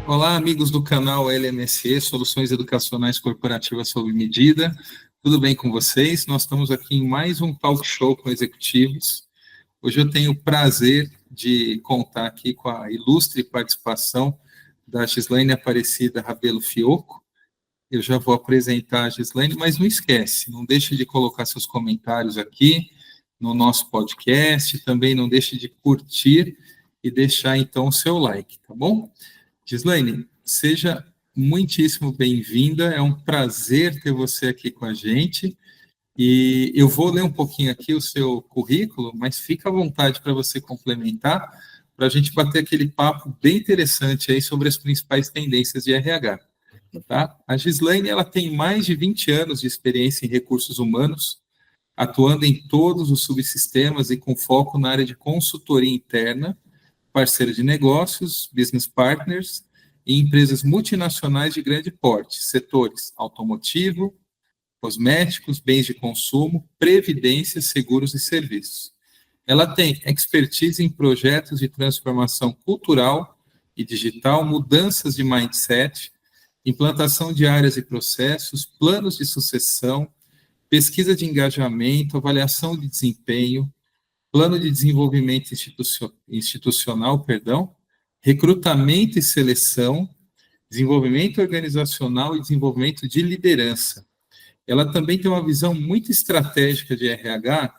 Olá, amigos do canal LMSE, Soluções Educacionais Corporativas sob Medida. Tudo bem com vocês? Nós estamos aqui em mais um talk show com executivos. Hoje eu tenho o prazer de contar aqui com a ilustre participação da Gislaine Aparecida Rabelo Fioco. Eu já vou apresentar a Gislaine, mas não esquece, não deixe de colocar seus comentários aqui no nosso podcast, também não deixe de curtir e deixar então o seu like, tá bom? Gislaine, seja muitíssimo bem-vinda, é um prazer ter você aqui com a gente, e eu vou ler um pouquinho aqui o seu currículo, mas fica à vontade para você complementar, para a gente bater aquele papo bem interessante aí sobre as principais tendências de RH. Tá? A Gislaine, ela tem mais de 20 anos de experiência em recursos humanos, atuando em todos os subsistemas e com foco na área de consultoria interna, parceiro de negócios, business partners e empresas multinacionais de grande porte, setores automotivo, cosméticos, bens de consumo, previdência, seguros e serviços. Ela tem expertise em projetos de transformação cultural e digital, mudanças de mindset, implantação de áreas e processos, planos de sucessão, pesquisa de engajamento, avaliação de desempenho, plano de desenvolvimento institucional, recrutamento e seleção, desenvolvimento organizacional e desenvolvimento de liderança. Ela também tem uma visão muito estratégica de RH,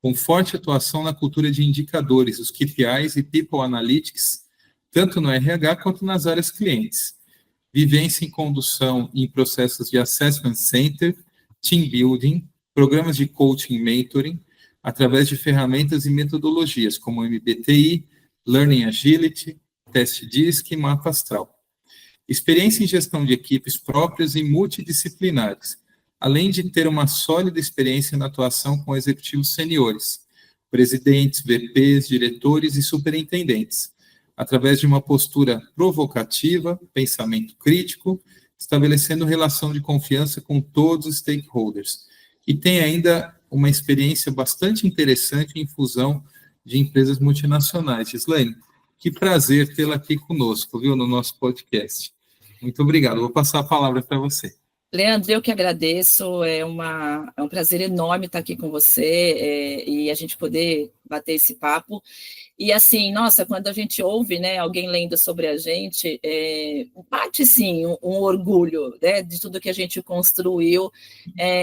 com forte atuação na cultura de indicadores, os KPIs e People Analytics, tanto no RH quanto nas áreas clientes. Vivência em condução em processos de Assessment Center, Team Building, programas de Coaching e Mentoring, através de ferramentas e metodologias como MBTI, Learning Agility, Teste DISC e Mapa Astral. Experiência em gestão de equipes próprias e multidisciplinares, além de ter uma sólida experiência na atuação com executivos seniores, presidentes, VPs, diretores e superintendentes, através de uma postura provocativa, pensamento crítico, estabelecendo relação de confiança com todos os stakeholders. E tem ainda uma experiência bastante interessante em fusão de empresas multinacionais. Gislaine, que prazer tê-la aqui conosco, viu, no nosso podcast. Muito obrigado. Vou passar a palavra para você. Leandro, eu que agradeço, é um prazer enorme estar aqui com você e a gente poder bater esse papo. E assim, nossa, quando a gente ouve, né, alguém lendo sobre a gente, bate sim um orgulho, né, de tudo que a gente construiu,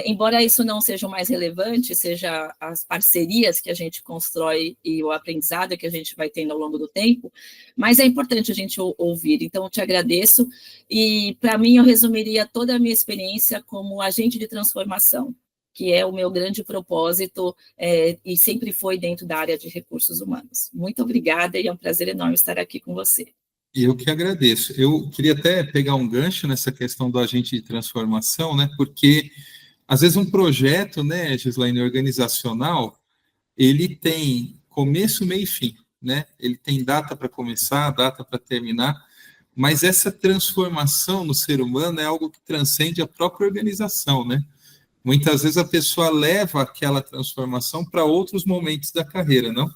embora isso não seja o mais relevante, seja as parcerias que a gente constrói e o aprendizado que a gente vai tendo ao longo do tempo, mas é importante a gente ouvir, então eu te agradeço, e para mim eu resumiria toda a minha experiência como agente de transformação, que é o meu grande propósito e sempre foi dentro da área de recursos humanos. Muito obrigada e é um prazer enorme estar aqui com você. Eu que agradeço. Eu queria até pegar um gancho nessa questão do agente de transformação, né? Porque às vezes um projeto, né, Gislaine, organizacional, ele tem começo, meio e fim, né? Ele tem data para começar, data para terminar, mas essa transformação no ser humano é algo que transcende a própria organização, né? Muitas vezes a pessoa leva aquela transformação para outros momentos da carreira, não?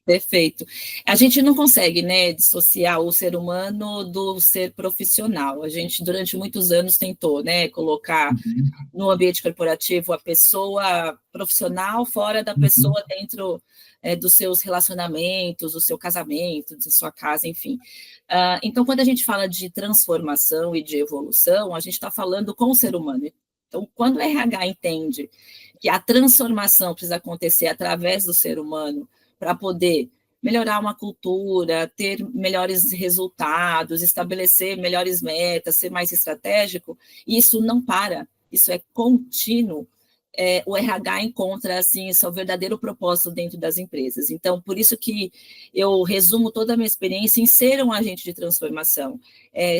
Perfeito. A gente não consegue, né, dissociar o ser humano do ser profissional. A gente, durante muitos anos, tentou, né, colocar no ambiente corporativo a pessoa profissional fora da pessoa dentro dos seus relacionamentos, do seu casamento, da sua casa, enfim. Então, quando a gente fala de transformação e de evolução, a gente está falando com o ser humano. Então, quando o RH entende que a transformação precisa acontecer através do ser humano para poder melhorar uma cultura, ter melhores resultados, estabelecer melhores metas, ser mais estratégico, isso não para, isso é contínuo. O RH encontra, assim, seu verdadeiro propósito dentro das empresas. Então, por isso que eu resumo toda a minha experiência em ser um agente de transformação,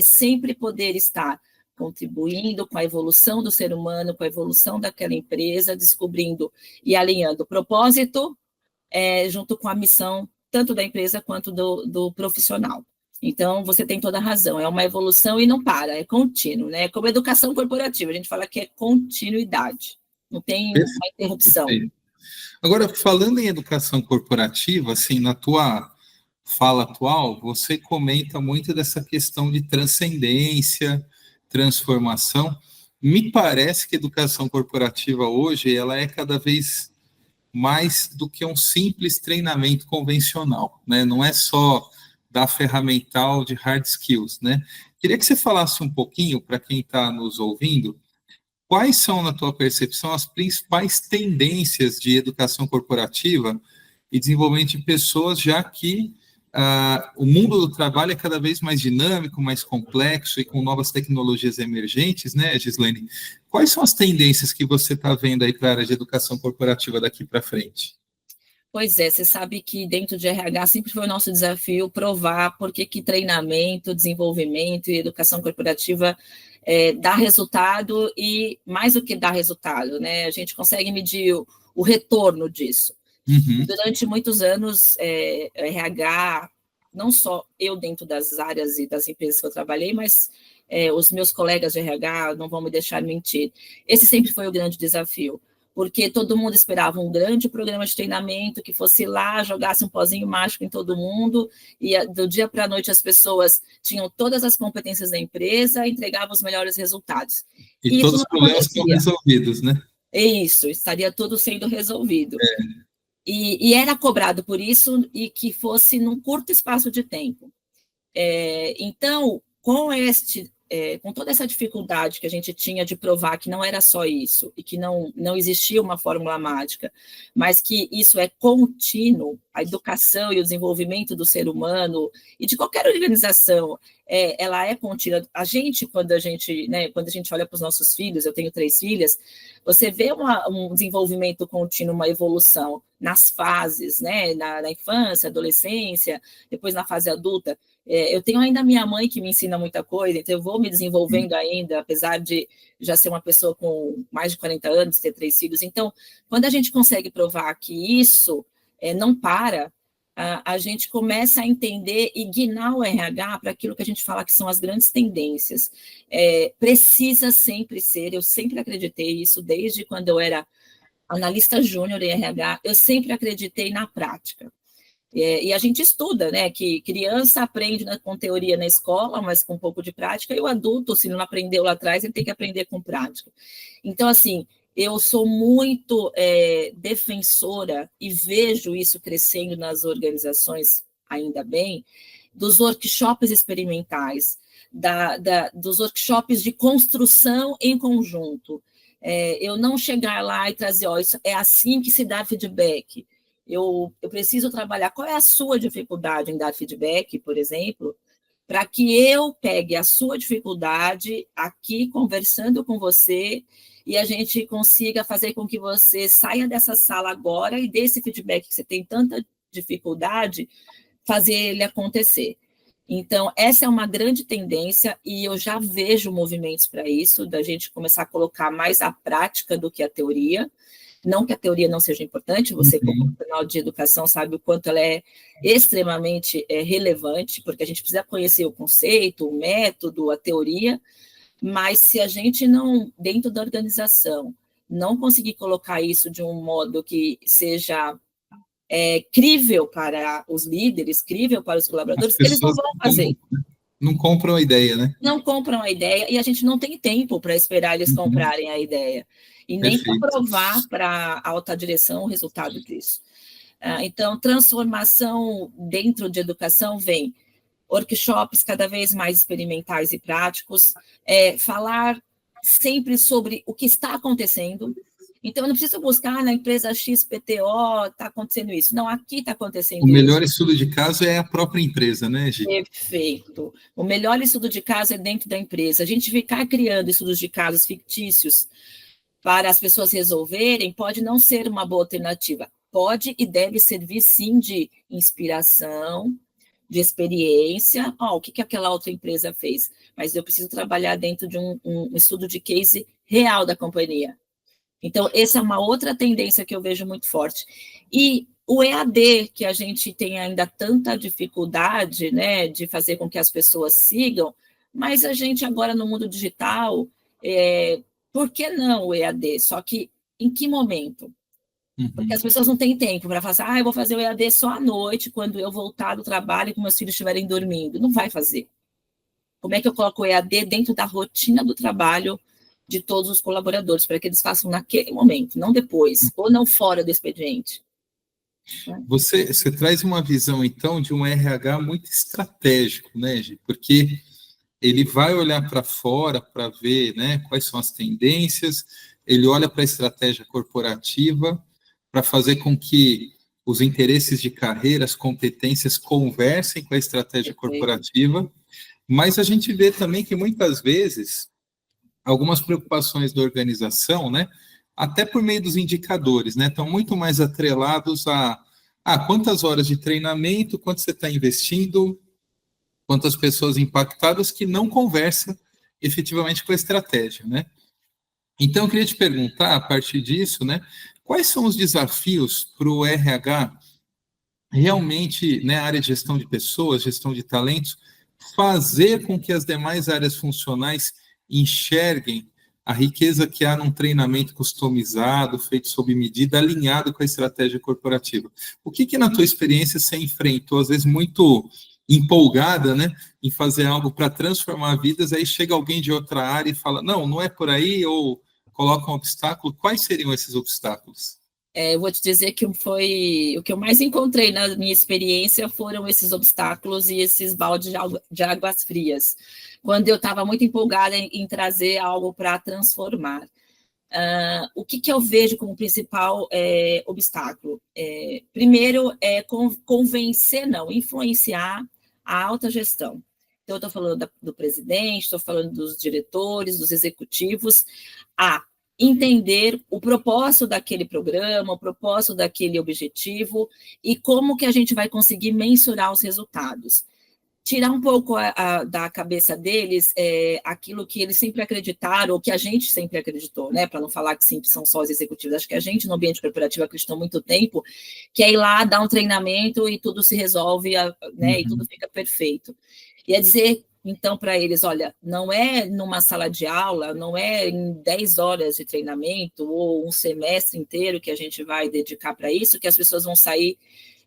sempre poder estar contribuindo com a evolução do ser humano, com a evolução daquela empresa, descobrindo e alinhando o propósito junto com a missão, tanto da empresa quanto do profissional. Então, você tem toda a razão, é uma evolução e não para, é contínuo, né? Como educação corporativa, a gente fala que é continuidade, não tem uma interrupção. Perfeito. Agora, falando em educação corporativa, assim, na tua fala atual, você comenta muito dessa questão de transcendência, transformação. Me parece que a educação corporativa hoje ela é cada vez mais do que um simples treinamento convencional, né? Não é só da ferramental de hard skills, né? Queria que você falasse um pouquinho para quem está nos ouvindo. Quais são, na tua percepção, as principais tendências de educação corporativa e desenvolvimento de pessoas, já que o mundo do trabalho é cada vez mais dinâmico, mais complexo e com novas tecnologias emergentes, né, Gislaine? Quais são as tendências que você está vendo aí para a área de educação corporativa daqui para frente? Pois é, você sabe que dentro de RH sempre foi o nosso desafio provar por que treinamento, desenvolvimento e educação corporativa dá resultado e mais do que dá resultado, né? A gente consegue medir o retorno disso. Uhum. Durante muitos anos, RH, não só eu dentro das áreas e das empresas que eu trabalhei, mas os meus colegas de RH não vão me deixar mentir. Esse sempre foi o grande desafio, porque todo mundo esperava um grande programa de treinamento que fosse lá, jogasse um pozinho mágico em todo mundo, e do dia para a noite as pessoas tinham todas as competências da empresa e entregavam os melhores resultados. E todos os problemas estão resolvidos, né? É isso, estaria tudo sendo resolvido. E era cobrado por isso e que fosse num curto espaço de tempo. Então, com toda essa dificuldade que a gente tinha de provar que não era só isso, e que não existia uma fórmula mágica, mas que isso é contínuo, a educação e o desenvolvimento do ser humano, e de qualquer organização, ela é contínua. Quando a gente olha para os nossos filhos, eu tenho 3 filhas, você vê um desenvolvimento contínuo, uma evolução nas fases, né, na infância, adolescência, depois na fase adulta. Eu tenho ainda a minha mãe que me ensina muita coisa, então eu vou me desenvolvendo ainda, apesar de já ser uma pessoa com mais de 40 anos, ter 3 filhos. Então, quando a gente consegue provar que isso não para, a gente começa a entender e guiar o RH para aquilo que a gente fala que são as grandes tendências. Precisa sempre ser, eu sempre acreditei isso, desde quando eu era analista júnior em RH, eu sempre acreditei na prática. E a gente estuda, né, que criança aprende com teoria na escola, mas com um pouco de prática, e o adulto, se não aprendeu lá atrás, ele tem que aprender com prática. Então, assim, eu sou muito defensora, e vejo isso crescendo nas organizações, ainda bem, dos workshops experimentais, dos workshops de construção em conjunto. Eu não chegar lá e trazer, isso é assim que se dá feedback. Eu preciso trabalhar qual é a sua dificuldade em dar feedback, por exemplo, para que eu pegue a sua dificuldade aqui conversando com você e a gente consiga fazer com que você saia dessa sala agora e desse feedback que você tem tanta dificuldade, fazer ele acontecer. Então, essa é uma grande tendência e eu já vejo movimentos para isso, da gente começar a colocar mais a prática do que a teoria. Não que a teoria não seja importante, você, como profissional de educação, sabe o quanto ela é extremamente relevante, porque a gente precisa conhecer o conceito, o método, a teoria, mas se a gente não, dentro da organização, não conseguir colocar isso de um modo que seja crível para os líderes, crível para os colaboradores, eles não vão fazer. Não compram a ideia, né? Não compram a ideia e a gente não tem tempo para esperar eles comprarem a ideia. E nem para provar para a alta direção o resultado disso. Então, transformação dentro de educação vem workshops cada vez mais experimentais e práticos, falar sempre sobre o que está acontecendo. Então, eu não preciso buscar na empresa XPTO, está acontecendo isso. Não, aqui está acontecendo isso. O melhor estudo de caso é a própria empresa, né, Gi? Perfeito. O melhor estudo de caso é dentro da empresa. A gente ficar criando estudos de casos fictícios para as pessoas resolverem pode não ser uma boa alternativa. Pode e deve servir, sim, de inspiração, de experiência. O que aquela outra empresa fez? Mas eu preciso trabalhar dentro de um estudo de case real da companhia. Então, essa é uma outra tendência que eu vejo muito forte. E o EAD, que a gente tem ainda tanta dificuldade, né, de fazer com que as pessoas sigam, mas a gente agora no mundo digital, por que não o EAD? Só que em que momento? Porque as pessoas não têm tempo para falar assim, eu vou fazer o EAD só à noite, quando eu voltar do trabalho e que meus filhos estiverem dormindo. Não vai fazer. Como é que eu coloco o EAD dentro da rotina do trabalho de todos os colaboradores, para que eles façam naquele momento, não depois, ou não fora do expediente? Você traz uma visão, então, de um RH muito estratégico, né, Gi? Porque ele vai olhar para fora para ver, né, quais são as tendências, ele olha para a estratégia corporativa para fazer com que os interesses de carreira, as competências conversem com a estratégia corporativa, mas a gente vê também que muitas vezes algumas preocupações da organização, né, até por meio dos indicadores, né, estão muito mais atrelados a quantas horas de treinamento, quanto você está investindo, quantas pessoas impactadas, que não conversa efetivamente com a estratégia, né? Então, eu queria te perguntar, a partir disso, né, quais são os desafios para o RH realmente, né, a área de gestão de pessoas, gestão de talentos, fazer com que as demais áreas funcionais enxerguem a riqueza que há num treinamento customizado, feito sob medida, alinhado com a estratégia corporativa. O que na tua experiência, você enfrentou, às vezes, muito empolgada, né, em fazer algo para transformar vidas, aí chega alguém de outra área e fala, não é por aí, ou coloca um obstáculo? Quais seriam esses obstáculos? Eu vou te dizer que foi o que eu mais encontrei na minha experiência foram esses obstáculos e esses baldes de águas frias, quando eu estava muito empolgada em trazer algo para transformar. O que eu vejo como principal obstáculo? Primeiro, convencer, não, influenciar a alta gestão. Então, eu estou falando do presidente, estou falando dos diretores, dos executivos, a entender o propósito daquele programa, o propósito daquele objetivo e como que a gente vai conseguir mensurar os resultados. Tirar um pouco da cabeça deles aquilo que eles sempre acreditaram, ou que a gente sempre acreditou, né? Para não falar que sempre são só os executivos. Acho que a gente, no ambiente corporativo, acreditou há muito tempo, que é ir lá, dar um treinamento e tudo se resolve, né? E tudo fica perfeito. E é dizer, então, para eles, olha, não é numa sala de aula, não é em 10 horas de treinamento, ou um semestre inteiro que a gente vai dedicar para isso, que as pessoas vão sair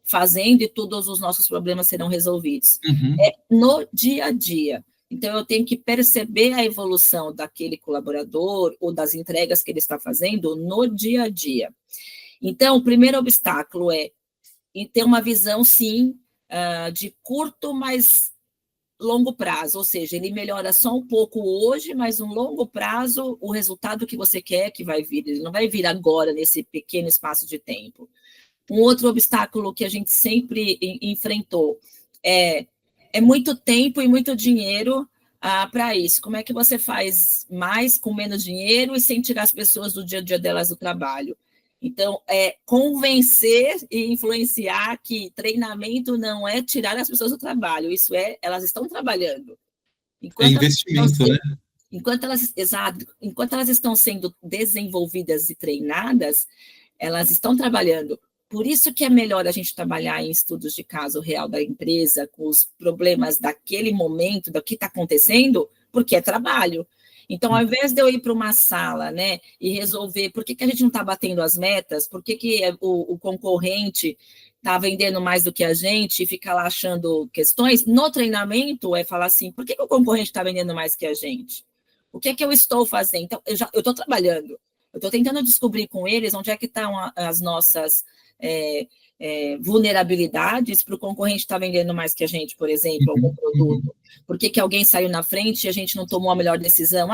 fazendo e todos os nossos problemas serão resolvidos. É no dia a dia. Então, eu tenho que perceber a evolução daquele colaborador ou das entregas que ele está fazendo no dia a dia. Então, o primeiro obstáculo é ter uma visão, sim, de curto, mas longo prazo, ou seja, ele melhora só um pouco hoje, mas no longo prazo, o resultado que você quer que vai vir, ele não vai vir agora, nesse pequeno espaço de tempo. Um outro obstáculo que a gente sempre enfrentou é muito tempo e muito dinheiro para isso. Como é que você faz mais com menos dinheiro e sem tirar as pessoas do dia a dia delas do trabalho? Então, convencer e influenciar que treinamento não é tirar as pessoas do trabalho, isso elas estão trabalhando. Investimento, né? Enquanto elas estão sendo desenvolvidas e treinadas, elas estão trabalhando. Por isso que é melhor a gente trabalhar em estudos de caso real da empresa, com os problemas daquele momento, do que está acontecendo, porque é trabalho. Então, ao invés de eu ir para uma sala, né, e resolver por que a gente não está batendo as metas, por que o concorrente está vendendo mais do que a gente e ficar lá achando questões, no treinamento é falar assim, por que o concorrente está vendendo mais que a gente? O que eu estou fazendo? Então, eu estou trabalhando, eu estou tentando descobrir com eles onde é que estão as nossas vulnerabilidades para o concorrente estar vendendo mais que a gente, por exemplo, algum produto. Por que alguém saiu na frente e a gente não tomou a melhor decisão?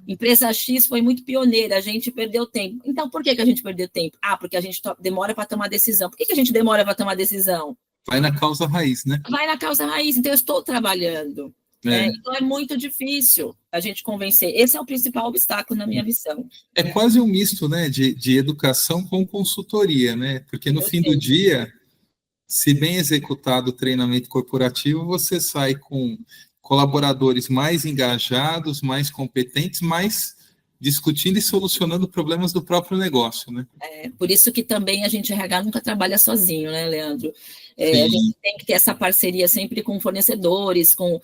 Empresa X foi muito pioneira, a gente perdeu tempo. Então, por que a gente perdeu tempo? Porque a gente demora para tomar decisão. Por que a gente demora para tomar decisão? Vai na causa raiz, né? Vai na causa raiz. Então, eu estou trabalhando. Então, é muito difícil a gente convencer. Esse é o principal obstáculo na minha visão. É quase um misto, né, de educação com consultoria, né? Porque no fim do dia, se bem executado o treinamento corporativo, você sai com colaboradores mais engajados, mais competentes, mais discutindo e solucionando problemas do próprio negócio, né? Por isso que também a gente RH nunca trabalha sozinho, né, Leandro? A gente tem que ter essa parceria sempre com fornecedores, com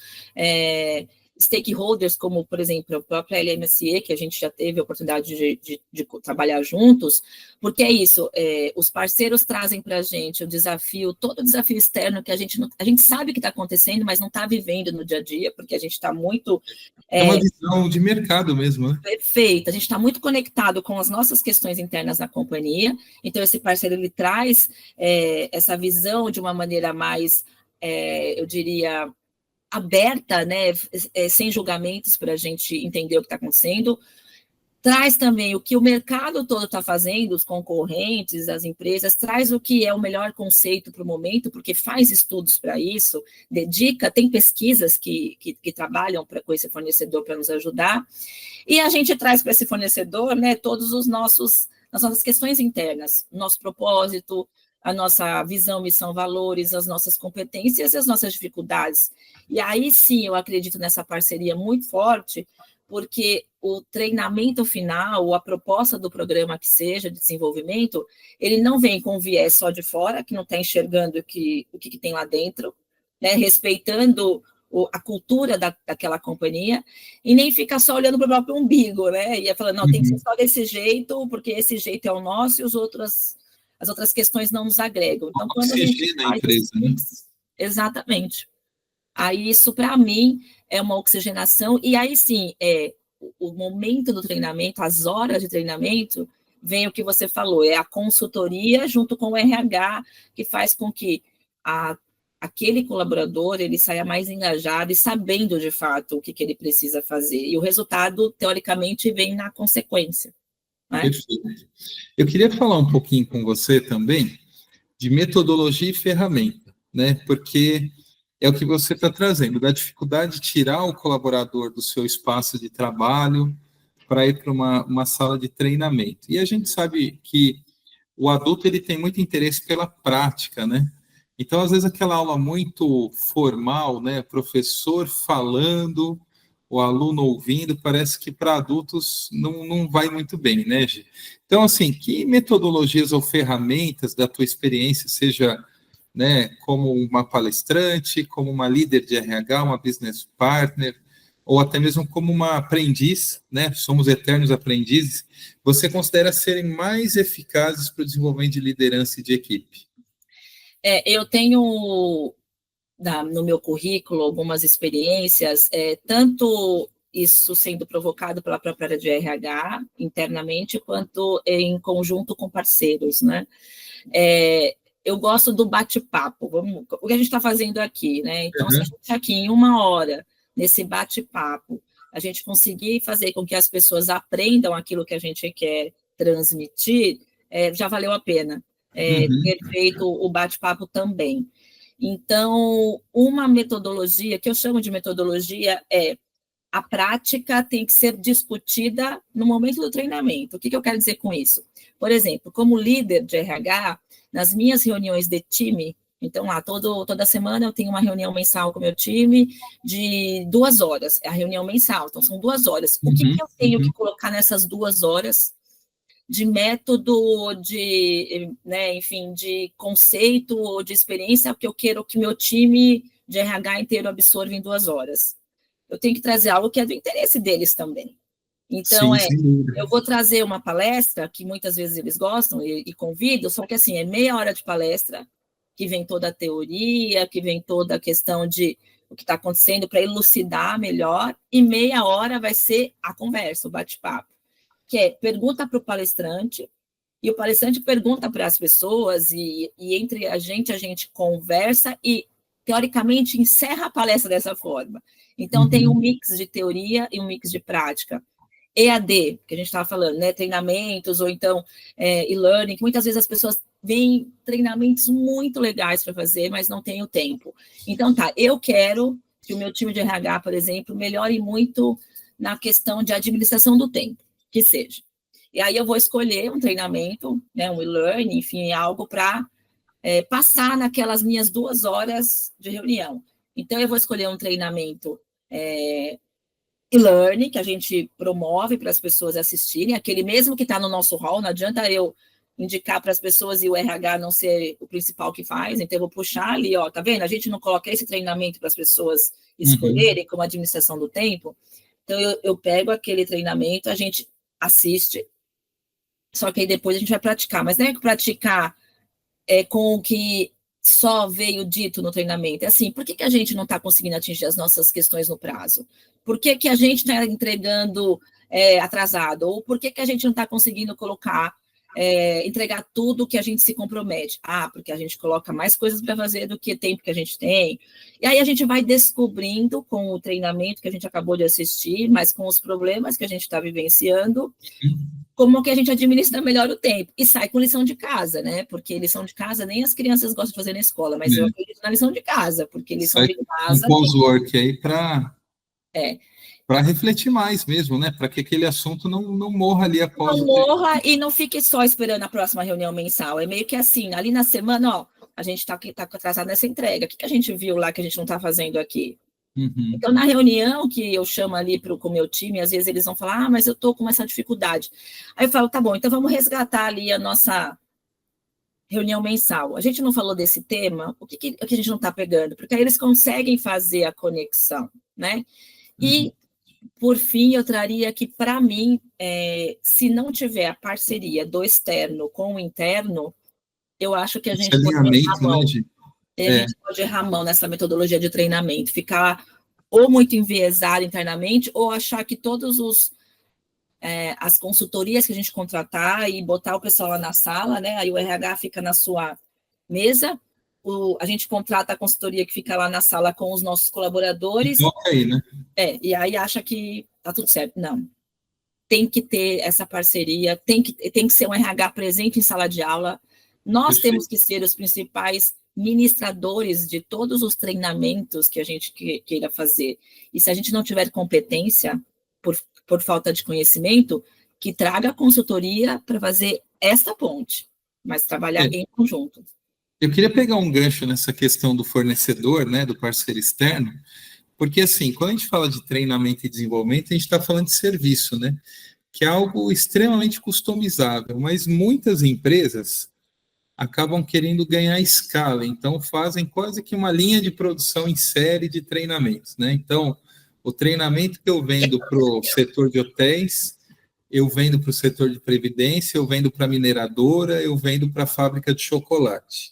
stakeholders, como, por exemplo, a própria LMSE, que a gente já teve a oportunidade de trabalhar juntos, porque é isso, os parceiros trazem para a gente o desafio, todo o desafio externo que a gente sabe que está acontecendo, mas não está vivendo no dia a dia, porque a gente está muito... É uma visão de mercado mesmo, né? Perfeito, a gente está muito conectado com as nossas questões internas da companhia, então esse parceiro, ele traz essa visão de uma maneira mais, eu diria, aberta, né, sem julgamentos para a gente entender o que está acontecendo, traz também o que o mercado todo está fazendo, os concorrentes, as empresas, traz o que é o melhor conceito para o momento, porque faz estudos para isso, dedica, tem pesquisas que trabalham com esse fornecedor para nos ajudar, e a gente traz para esse fornecedor, né, todos as nossas questões internas, nosso propósito, a nossa visão, missão, valores, as nossas competências e as nossas dificuldades. E aí sim, eu acredito nessa parceria muito forte, porque o treinamento final, ou a proposta do programa que seja de desenvolvimento, ele não vem com viés só de fora, que não está enxergando o que tem lá dentro, né, respeitando a cultura daquela companhia, e nem fica só olhando para o próprio umbigo, né, e falando, não, tem que ser só desse jeito, porque esse jeito é o nosso, e as outras questões não nos agregam. Então, quando a gente faz empresa, né? Exatamente. Aí, isso, para mim, é uma oxigenação, e aí sim, o momento do treinamento, as horas de treinamento, vem o que você falou, é a consultoria junto com o RH, que faz com que aquele colaborador ele saia mais engajado e sabendo, de fato, o que ele precisa fazer. E o resultado, teoricamente, vem na consequência. Né? Perfeito. Eu queria falar um pouquinho com você também de metodologia e ferramenta, né? Porque é o que você está trazendo, da dificuldade de tirar o colaborador do seu espaço de trabalho para ir para uma sala de treinamento. E a gente sabe que o adulto ele tem muito interesse pela prática, né? Então, às vezes, aquela aula muito formal, né? Professor falando, o aluno ouvindo, parece que para adultos não vai muito bem, né, Gi? Então, assim, que metodologias ou ferramentas da tua experiência, seja, né, como uma palestrante, como uma líder de RH, uma business partner, ou até mesmo como uma aprendiz, né, somos eternos aprendizes, você considera serem mais eficazes para o desenvolvimento de liderança e de equipe? Eu tenho no meu currículo algumas experiências, tanto isso sendo provocado pela própria área de RH internamente, quanto em conjunto com parceiros, né? Eu gosto do bate-papo, o que a gente está fazendo aqui, né? Então, se a gente aqui em 1 hora, nesse bate-papo, a gente conseguir fazer com que as pessoas aprendam aquilo que a gente quer transmitir, já valeu a pena ter feito o bate-papo também. Então, uma metodologia, que eu chamo de metodologia, a prática tem que ser discutida no momento do treinamento. O que eu quero dizer com isso? Por exemplo, como líder de RH, nas minhas reuniões de time, então lá, toda semana eu tenho uma reunião mensal com o meu time de 2 horas, é a reunião mensal, então são 2 horas. O que eu tenho que colocar nessas 2 horas de método, né, enfim, de conceito ou de experiência que eu quero que meu time de RH inteiro absorva em 2 horas? Eu tenho que trazer algo que é do interesse deles também. Então, eu vou trazer uma palestra, que muitas vezes eles gostam e convidam, só que assim, é meia hora de palestra, que vem toda a teoria, que vem toda a questão de o que está acontecendo para elucidar melhor, e meia hora vai ser a conversa, o bate-papo, que é pergunta para o palestrante, e o palestrante pergunta para as pessoas, e entre a gente conversa e, teoricamente, encerra a palestra dessa forma. Então, tem um mix de teoria e um mix de prática. EAD, que a gente estava falando, né, treinamentos, ou então e-learning, que muitas vezes as pessoas veem treinamentos muito legais para fazer, mas não têm o tempo. Então, eu quero que o meu time de RH, por exemplo, melhore muito na questão de administração do tempo, que seja. E aí eu vou escolher um treinamento, né, um e-learning, enfim, algo para passar naquelas minhas 2 horas de reunião. Então, eu vou escolher um treinamento e-learning, que a gente promove para as pessoas assistirem, aquele mesmo que está no nosso hall, não adianta eu indicar para as pessoas e o RH não ser o principal que faz, então eu vou puxar ali, ó, tá vendo? A gente não coloca esse treinamento para as pessoas escolherem como administração do tempo, então eu pego aquele treinamento, a gente assiste, só que aí depois a gente vai praticar, mas não é que praticar com o que só veio dito no treinamento, é assim, por que a gente não está conseguindo atingir as nossas questões no prazo? Por que a gente está entregando atrasado? Ou por que a gente não está conseguindo entregar tudo que a gente se compromete? Ah, porque a gente coloca mais coisas para fazer do que tempo que a gente tem. E aí a gente vai descobrindo com o treinamento que a gente acabou de assistir, mas com os problemas que a gente está vivenciando, como que a gente administra melhor o tempo. E sai com lição de casa, né? Porque lição de casa nem as crianças gostam de fazer na escola, mas eu acredito na lição de casa, porque lição de casa... Um pós-work aí para refletir mais mesmo, né? Para que aquele assunto não morra ali após. Não morra e não fique só esperando a próxima reunião mensal. É meio que assim, ali na semana, ó, a gente está atrasado nessa entrega. O que a gente viu lá que a gente não está fazendo aqui? Então, na reunião que eu chamo ali com o meu time, às vezes eles vão falar, mas eu estou com essa dificuldade. Aí eu falo, tá bom, então vamos resgatar ali a nossa reunião mensal. A gente não falou desse tema, o que a gente não está pegando? Porque aí eles conseguem fazer a conexão, né? E, por fim, eu traria que, para mim, se não tiver a parceria do externo com o interno, eu acho que a gente pode errar a mão. A gente pode errar a mão nessa metodologia de treinamento, ficar ou muito enviesado internamente, ou achar que todos as consultorias que a gente contratar e botar o pessoal lá na sala, né? Aí o RH fica na sua mesa, a gente contrata a consultoria que fica lá na sala com os nossos colaboradores. Aí, né? E aí acha que tá tudo certo. Não. Tem que ter essa parceria, tem que ser um RH presente em sala de aula. Nós temos que ser os principais ministradores de todos os treinamentos que a gente queira fazer. E se a gente não tiver competência, por falta de conhecimento, que traga a consultoria para fazer esta ponte, mas trabalhar em conjunto. Eu queria pegar um gancho nessa questão do fornecedor, né, do parceiro externo, porque, assim, quando a gente fala de treinamento e desenvolvimento, a gente está falando de serviço, né, que é algo extremamente customizável, mas muitas empresas acabam querendo ganhar escala, então fazem quase que uma linha de produção em série de treinamentos, né? Então, o treinamento que eu vendo para o setor de hotéis, eu vendo para o setor de previdência, eu vendo para a mineradora, eu vendo para a fábrica de chocolate.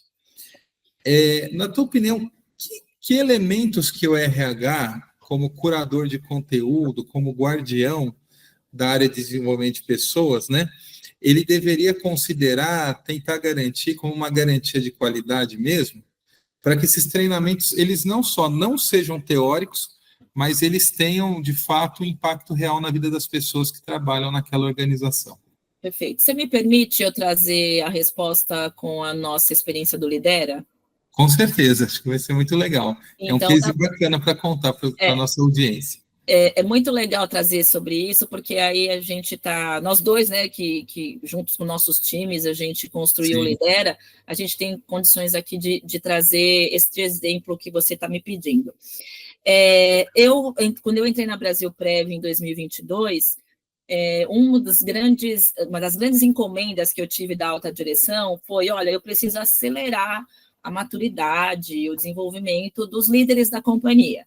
Na tua opinião, que elementos que o RH, como curador de conteúdo, como guardião da área de desenvolvimento de pessoas, né, ele deveria considerar, tentar garantir como uma garantia de qualidade mesmo, para que esses treinamentos, eles não só não sejam teóricos, mas eles tenham, de fato, um impacto real na vida das pessoas que trabalham naquela organização. Perfeito. Você me permite eu trazer a resposta com a nossa experiência do Lidera? Com certeza, acho que vai ser muito legal. Então, é um case bacana para contar para a nossa audiência. É muito legal trazer sobre isso, porque aí a gente está, nós dois, né, que juntos com nossos times, a gente construiu o Lidera, a gente tem condições aqui de trazer esse exemplo que você está me pedindo. Quando eu entrei na Brasil Prev em 2022, uma das grandes encomendas que eu tive da alta direção foi, olha, eu preciso acelerar a maturidade, o desenvolvimento dos líderes da companhia.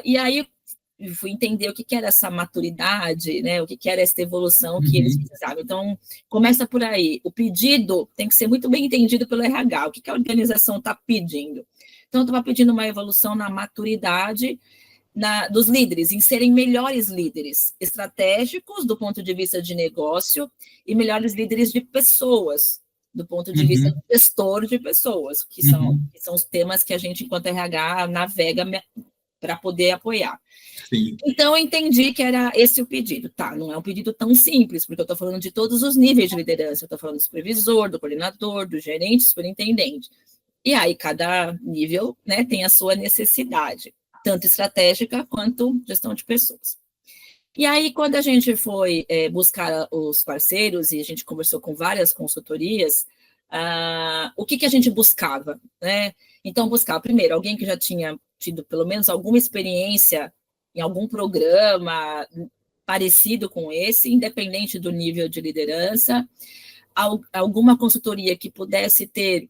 E aí fui entender o que era essa maturidade, né? O que era essa evolução que eles precisavam. Então, começa por aí. O pedido tem que ser muito bem entendido pelo RH. O que a organização está pedindo? Então, eu estava pedindo uma evolução na maturidade dos líderes, em serem melhores líderes estratégicos do ponto de vista de negócio e melhores líderes de pessoas, do ponto de vista de gestor de pessoas, que são os temas que a gente, enquanto RH, navega para poder apoiar. Sim. Então, eu entendi que era esse o pedido. Tá, não é um pedido tão simples, porque eu estou falando de todos os níveis de liderança. Eu estou falando do supervisor, do coordenador, do gerente, superintendente. E aí, cada nível, né, tem a sua necessidade, tanto estratégica quanto gestão de pessoas. E aí, quando a gente foi buscar os parceiros, e a gente conversou com várias consultorias, o que a gente buscava, né? Então, buscava, primeiro, alguém que já tinha tido pelo menos alguma experiência em algum programa parecido com esse, independente do nível de liderança. alguma consultoria que pudesse ter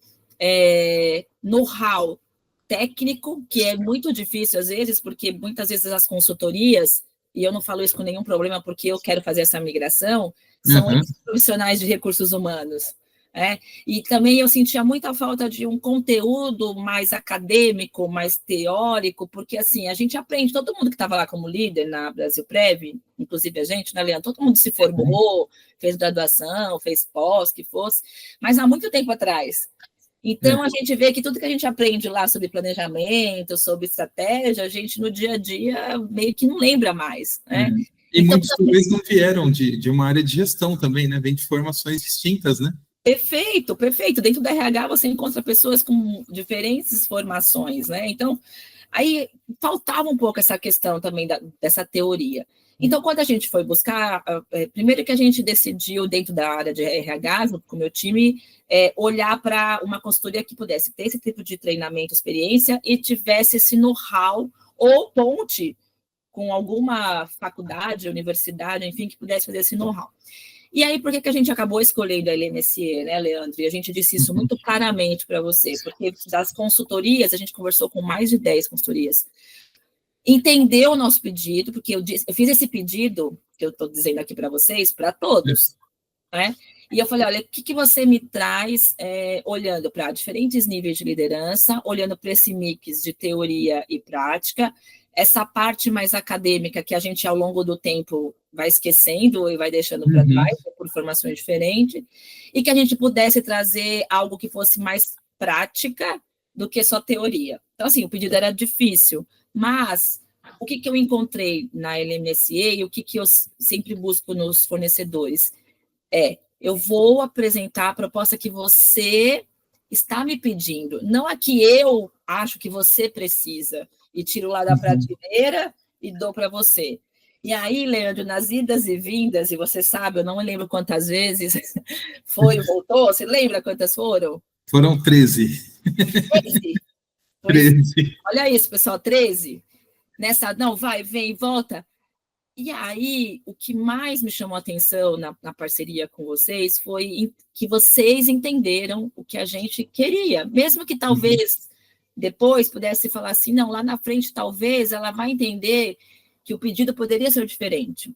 know-how técnico, que é muito difícil às vezes, porque muitas vezes as consultorias, e eu não falo isso com nenhum problema, porque eu quero fazer essa migração, são profissionais de recursos humanos. E também eu sentia muita falta de um conteúdo mais acadêmico, mais teórico, porque assim, a gente aprende, todo mundo que estava lá como líder na Brasilprev, inclusive a gente, né, Leandro? Todo mundo se formou, fez graduação, fez pós, que fosse, mas há muito tempo atrás. Então, a gente vê que tudo que a gente aprende lá sobre planejamento, sobre estratégia, a gente no dia a dia meio que não lembra mais, né? E então, muitos talvez não vieram de uma área de gestão também, né? Vem de formações distintas, né? Perfeito, perfeito. Dentro da RH você encontra pessoas com diferentes formações, né? Então, aí faltava um pouco essa questão também dessa teoria. Então, quando a gente foi buscar, primeiro que a gente decidiu, dentro da área de RH, junto com o meu time, olhar para uma consultoria que pudesse ter esse tipo de treinamento, experiência, e tivesse esse know-how ou ponte com alguma faculdade, universidade, enfim, que pudesse fazer esse know-how. E aí, por que a gente acabou escolhendo a LMSE, né, Leandro? E a gente disse isso muito claramente para você, porque das consultorias, a gente conversou com mais de 10 consultorias, entendeu o nosso pedido, porque eu fiz esse pedido, que eu estou dizendo aqui para vocês, para todos, né? E eu falei, olha, o que você me traz olhando para diferentes níveis de liderança, olhando para esse mix de teoria e prática, essa parte mais acadêmica que a gente, ao longo do tempo, vai esquecendo e vai deixando para trás, por formações diferentes, e que a gente pudesse trazer algo que fosse mais prática do que só teoria. Então, assim, o pedido era difícil, mas o que eu encontrei na LMSE e o que eu sempre busco nos fornecedores eu vou apresentar a proposta que você está me pedindo, não a que eu acho que você precisa, e tiro lá da prateleira e dou para você. E aí, Leandro, nas idas e vindas, e você sabe, eu não lembro quantas vezes foi e voltou, você lembra quantas foram? Foram 13. 13. 13. Olha isso, pessoal, 13. Nessa, não, vai, vem, volta. E aí, o que mais me chamou a atenção na parceria com vocês foi que vocês entenderam o que a gente queria, mesmo que talvez depois pudesse falar assim, não, lá na frente talvez ela vai entender que o pedido poderia ser diferente.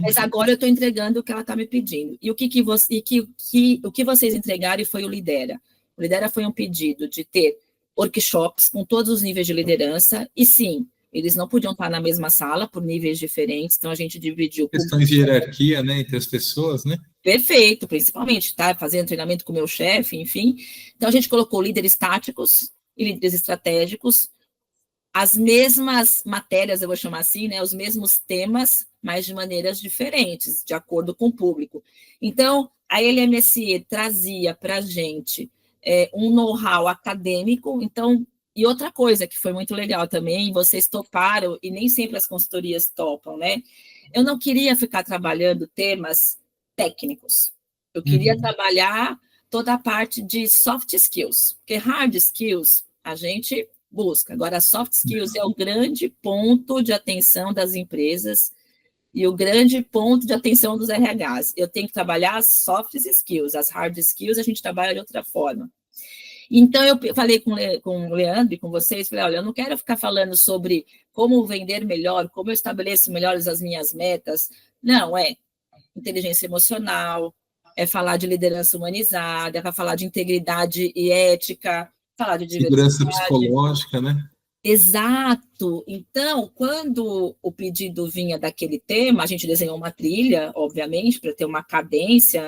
Mas agora eu estou entregando o que ela está me pedindo. E o que vocês entregaram foi o Lidera. O Lidera foi um pedido de ter workshops com todos os níveis de liderança, e sim, eles não podiam estar na mesma sala por níveis diferentes, então a gente dividiu. Questões de hierarquia, né, entre as pessoas, né? Perfeito, principalmente, tá? Fazendo treinamento com o meu chefe, enfim. Então a gente colocou líderes táticos e líderes estratégicos, as mesmas matérias, eu vou chamar assim, né? Os mesmos temas, mas de maneiras diferentes, de acordo com o público. Então, a LMSE trazia para a gente um know-how acadêmico, então. E outra coisa que foi muito legal também, vocês toparam, e nem sempre as consultorias topam, né? Eu não queria ficar trabalhando temas técnicos. Eu queria trabalhar toda a parte de soft skills, porque hard skills a gente busca. Agora, soft skills é o grande ponto de atenção das empresas e o grande ponto de atenção dos RHs. Eu tenho que trabalhar as soft skills, as hard skills a gente trabalha de outra forma. Então, eu falei com o Leandro e com vocês, falei, olha, eu não quero ficar falando sobre como vender melhor, como eu estabeleço melhores as minhas metas. Não, inteligência emocional, falar de liderança humanizada, falar de integridade e ética, falar de diversidade. Segurança psicológica, né? Exato. Então, quando o pedido vinha daquele tema, a gente desenhou uma trilha, obviamente, para ter uma cadência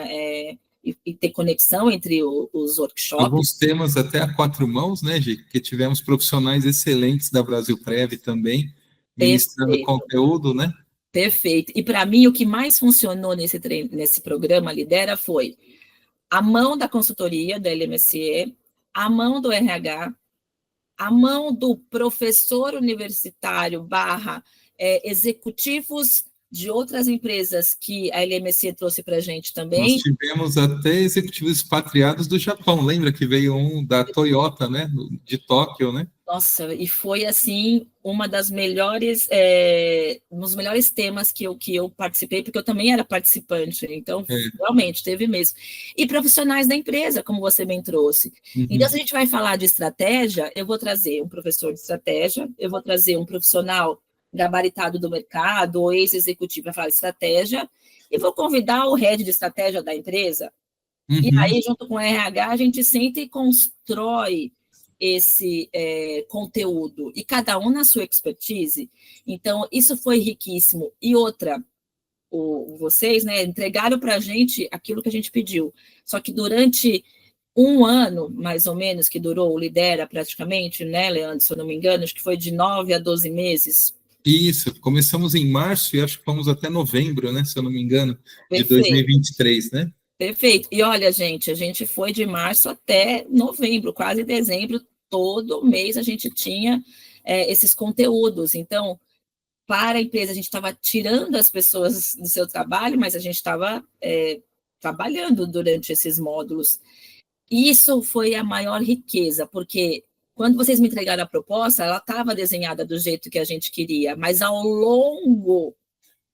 e ter conexão entre os workshops. Alguns temas até a 4 mãos, né, Gi? Porque tivemos profissionais excelentes da Brasilprev também, ministrando conteúdo, né? Perfeito. E para mim, o que mais funcionou nesse programa Lidera foi a mão da consultoria da LMSE, a mão do RH, a mão do professor universitário / executivos de outras empresas que a LMSE trouxe para a gente também. Nós tivemos até executivos expatriados do Japão, lembra que veio um da Toyota, né, de Tóquio, né? Nossa, e foi assim uma das melhores, nos melhores temas que eu participei, porque eu também era participante, então realmente teve mesmo. E profissionais da empresa, como você bem trouxe. Então, se a gente vai falar de estratégia, eu vou trazer um professor de estratégia, eu vou trazer um profissional gabaritado do mercado, ou ex-executivo para falar de estratégia, e vou convidar o head de estratégia da empresa. E aí, junto com o RH, a gente senta e constrói esse conteúdo, e cada um na sua expertise. Então, isso foi riquíssimo. E outra, vocês, né, entregaram para a gente aquilo que a gente pediu. Só que durante um ano, mais ou menos, que durou o Lidera praticamente, né, Leandro, se eu não me engano, acho que foi de 9 a 12 meses. Isso, começamos em março e acho que fomos até novembro, né, se eu não me engano, de Perfeito. 2023, né? Perfeito. E olha, gente, a gente foi de março até novembro, quase dezembro, todo mês a gente tinha esses conteúdos. Então, para a empresa, a gente estava tirando as pessoas do seu trabalho, mas a gente estava trabalhando durante esses módulos. Isso foi a maior riqueza, porque quando vocês me entregaram a proposta, ela estava desenhada do jeito que a gente queria, mas ao longo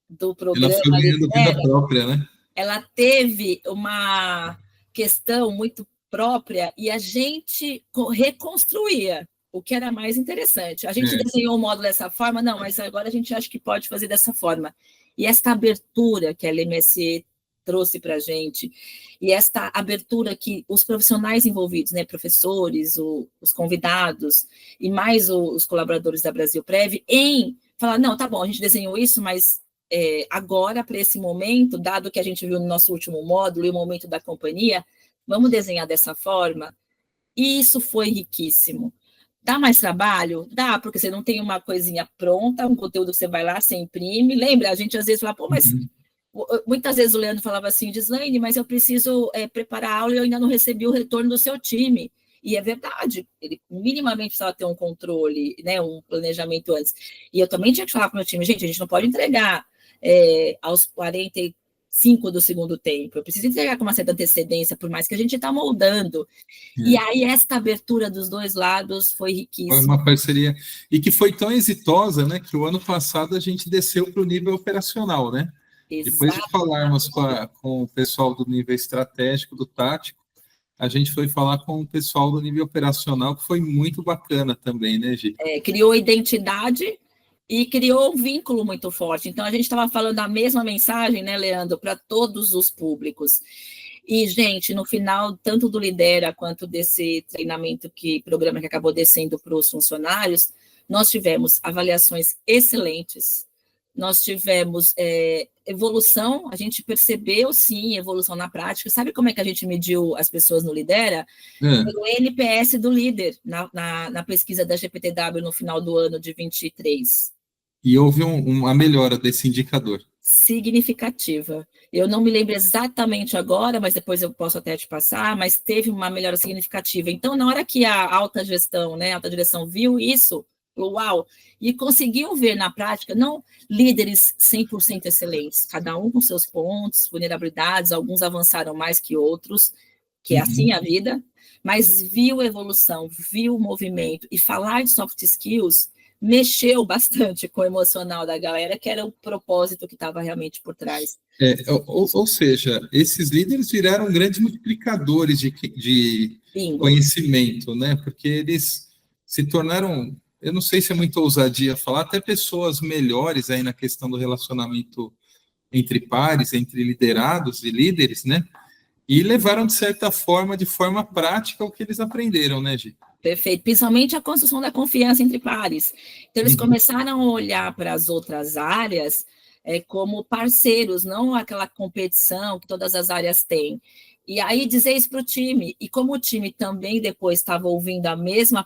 do programa, ela foi ganhando vida própria, né? Ela teve uma questão muito própria e a gente reconstruía, o que era mais interessante. A gente desenhou o módulo dessa forma, não, mas agora a gente acha que pode fazer dessa forma. E esta abertura que a LMSE trouxe para a gente, e esta abertura que os profissionais envolvidos, né, professores, os convidados, e mais os colaboradores da Brasil Prev, em falar, não, tá bom, a gente desenhou isso, mas agora, para esse momento, dado que a gente viu no nosso último módulo e o momento da companhia, vamos desenhar dessa forma. E isso foi riquíssimo. Dá mais trabalho? Dá, porque você não tem uma coisinha pronta, um conteúdo que você vai lá, você imprime. Lembra? A gente às vezes fala, pô, mas muitas vezes o Leandro falava assim, Gislaine, mas eu preciso preparar a aula e eu ainda não recebi o retorno do seu time. E é verdade, ele minimamente precisava ter um controle, né, um planejamento antes. E eu também tinha que falar para o meu time, gente, a gente não pode entregar aos 45 do segundo tempo, eu preciso entregar com uma certa antecedência, por mais que a gente está moldando. E aí essa abertura dos dois lados foi riquíssima. Foi uma parceria, e que foi tão exitosa, né, que o ano passado a gente desceu para o nível operacional, né? Exatamente. Depois de falarmos com o pessoal do nível estratégico, do tático, a gente foi falar com o pessoal do nível operacional, que foi muito bacana também, né, Gi? Criou identidade e criou um vínculo muito forte. Então, a gente estava falando a mesma mensagem, né, Leandro, para todos os públicos. E, gente, no final, tanto do Lidera quanto desse programa que acabou descendo para os funcionários, nós tivemos avaliações excelentes, nós tivemos evolução, a gente percebeu, sim, evolução na prática. Sabe como é que a gente mediu as pessoas no Lidera? Pelo NPS do líder, na pesquisa da GPTW no final do ano de 23. E houve uma melhora desse indicador. Significativa. Eu não me lembro exatamente agora, mas depois eu posso até te passar, mas teve uma melhora significativa. Então, na hora que a alta gestão, né, a alta direção viu isso, uau, e conseguiu ver na prática, não líderes 100% excelentes, cada um com seus pontos, vulnerabilidades, alguns avançaram mais que outros, que é assim a vida, mas viu evolução, viu o movimento, e falar de soft skills mexeu bastante com o emocional da galera, que era o propósito que estava realmente por trás. Ou seja, esses líderes viraram grandes multiplicadores de conhecimento, né? Porque eles se tornaram, eu não sei se é muita ousadia falar, até pessoas melhores aí na questão do relacionamento entre pares, entre liderados e líderes, né? E levaram, de certa forma, de forma prática, o que eles aprenderam, né, Gi? Perfeito, principalmente a construção da confiança entre pares. Então, eles começaram a olhar para as outras áreas como parceiros, não aquela competição que todas as áreas têm. E aí dizer isso para o time. E como o time também depois estava ouvindo a mesma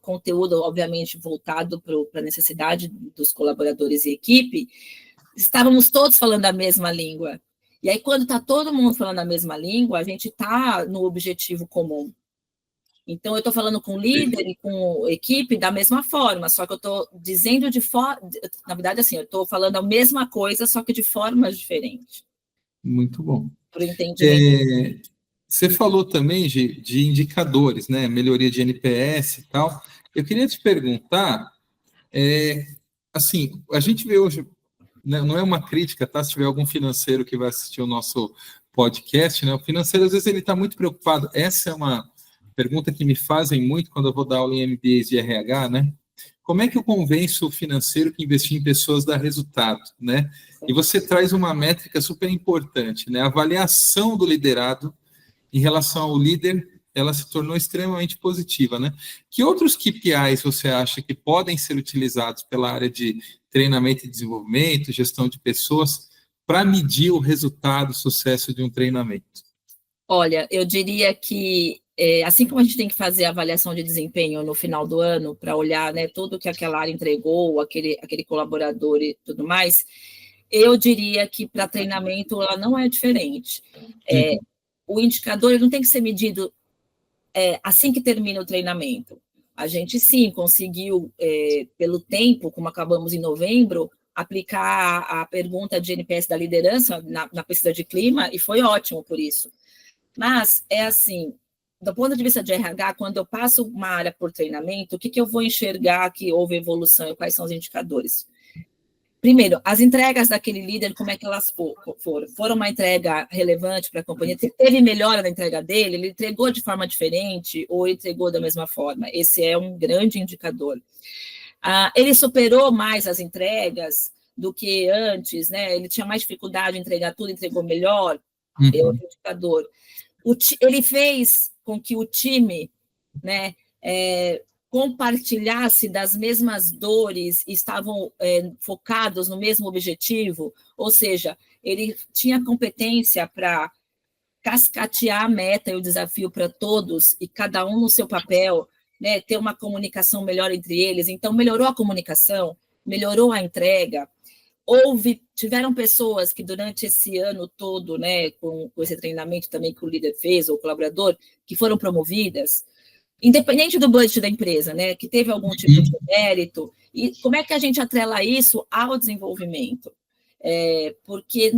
conteúdo, obviamente, voltado para a necessidade dos colaboradores e equipe, estávamos todos falando a mesma língua. E aí, quando está todo mundo falando a mesma língua, a gente está no objetivo comum. Então, eu estou falando com o líder e com a equipe da mesma forma, só que eu estou dizendo na verdade, assim, eu estou falando a mesma coisa, só que de formas diferentes. Muito bom. Para o entendimento. Você falou também de indicadores, né? Melhoria de NPS e tal. Eu queria te perguntar, assim, a gente vê hoje, né, não é uma crítica, tá? Se tiver algum financeiro que vai assistir o nosso podcast, né? O financeiro, às vezes, ele está muito preocupado. Essa é uma pergunta que me fazem muito quando eu vou dar aula em MBAs de RH, né? Como é que eu convenço o financeiro que investir em pessoas dá resultado, né? E você traz uma métrica super importante, né? A avaliação do liderado em relação ao líder, ela se tornou extremamente positiva, né? Que outros KPIs você acha que podem ser utilizados pela área de treinamento e desenvolvimento, gestão de pessoas, para medir o resultado, o sucesso de um treinamento? Olha, eu diria que, assim como a gente tem que fazer a avaliação de desempenho no final do ano, para olhar, né, tudo que aquela área entregou, aquele colaborador e tudo mais, eu diria que para treinamento ela não é diferente. O indicador ele não tem que ser medido assim que termina o treinamento. A gente, sim, conseguiu, pelo tempo, como acabamos em novembro, aplicar a pergunta de NPS da liderança na pesquisa de clima, e foi ótimo por isso. Mas é assim, do ponto de vista de RH, quando eu passo uma área por treinamento, o que eu vou enxergar que houve evolução e quais são os indicadores? Primeiro, as entregas daquele líder, como é que elas foram? Foram uma entrega relevante para a companhia? Teve melhora na entrega dele? Ele entregou de forma diferente ou ele entregou da mesma forma? Esse é um grande indicador. Ele superou mais as entregas do que antes, né? Ele tinha mais dificuldade em entregar tudo, entregou melhor? É outro indicador. Ele fez com que o time, né, compartilhasse das mesmas dores, estavam focados no mesmo objetivo, ou seja, ele tinha competência para cascatear a meta e o desafio para todos, e cada um no seu papel, né, ter uma comunicação melhor entre eles. Então, melhorou a comunicação, melhorou a entrega. Tiveram pessoas que durante esse ano todo, né, com esse treinamento também que o líder fez, ou o colaborador, que foram promovidas, independente do budget da empresa, né, que teve algum tipo de mérito. E como é que a gente atrela isso ao desenvolvimento? Porque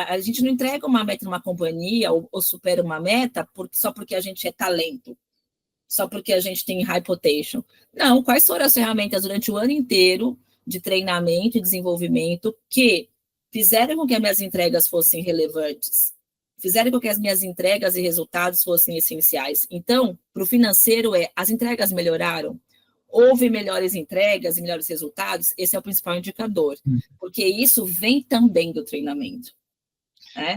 a gente não entrega uma meta numa companhia ou supera uma meta só porque a gente é talento, só porque a gente tem high potential. Não, quais foram as ferramentas durante o ano inteiro de treinamento e desenvolvimento que fizeram com que as minhas entregas fossem relevantes, fizeram com que as minhas entregas e resultados fossem essenciais. Então, para o financeiro, as entregas melhoraram, houve melhores entregas e melhores resultados, esse é o principal indicador, porque isso vem também do treinamento.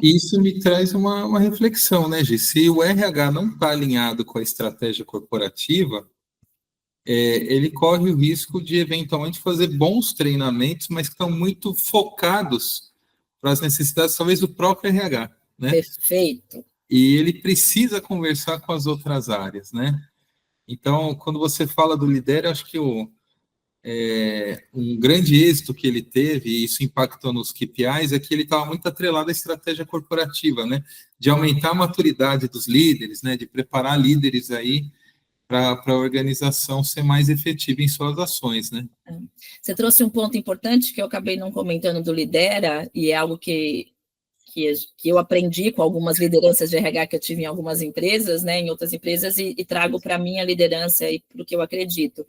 Isso me traz uma reflexão, né, Gi? Se o RH não está alinhado com a estratégia corporativa, ele corre o risco de, eventualmente, fazer bons treinamentos, mas que estão muito focados para as necessidades, talvez, do próprio RH, né? Perfeito. E ele precisa conversar com as outras áreas, né? Então, quando você fala do líder, eu acho que um grande êxito que ele teve, e isso impactou nos KPIs, é que ele estava muito atrelado à estratégia corporativa, né? De aumentar a maturidade dos líderes, né? De preparar líderes aí para a organização ser mais efetiva em suas ações, né? Você trouxe um ponto importante que eu acabei não comentando do Lidera, e é algo que eu aprendi com algumas lideranças de RH que eu tive em algumas empresas, né, em outras empresas, e trago para a minha liderança e para o que eu acredito.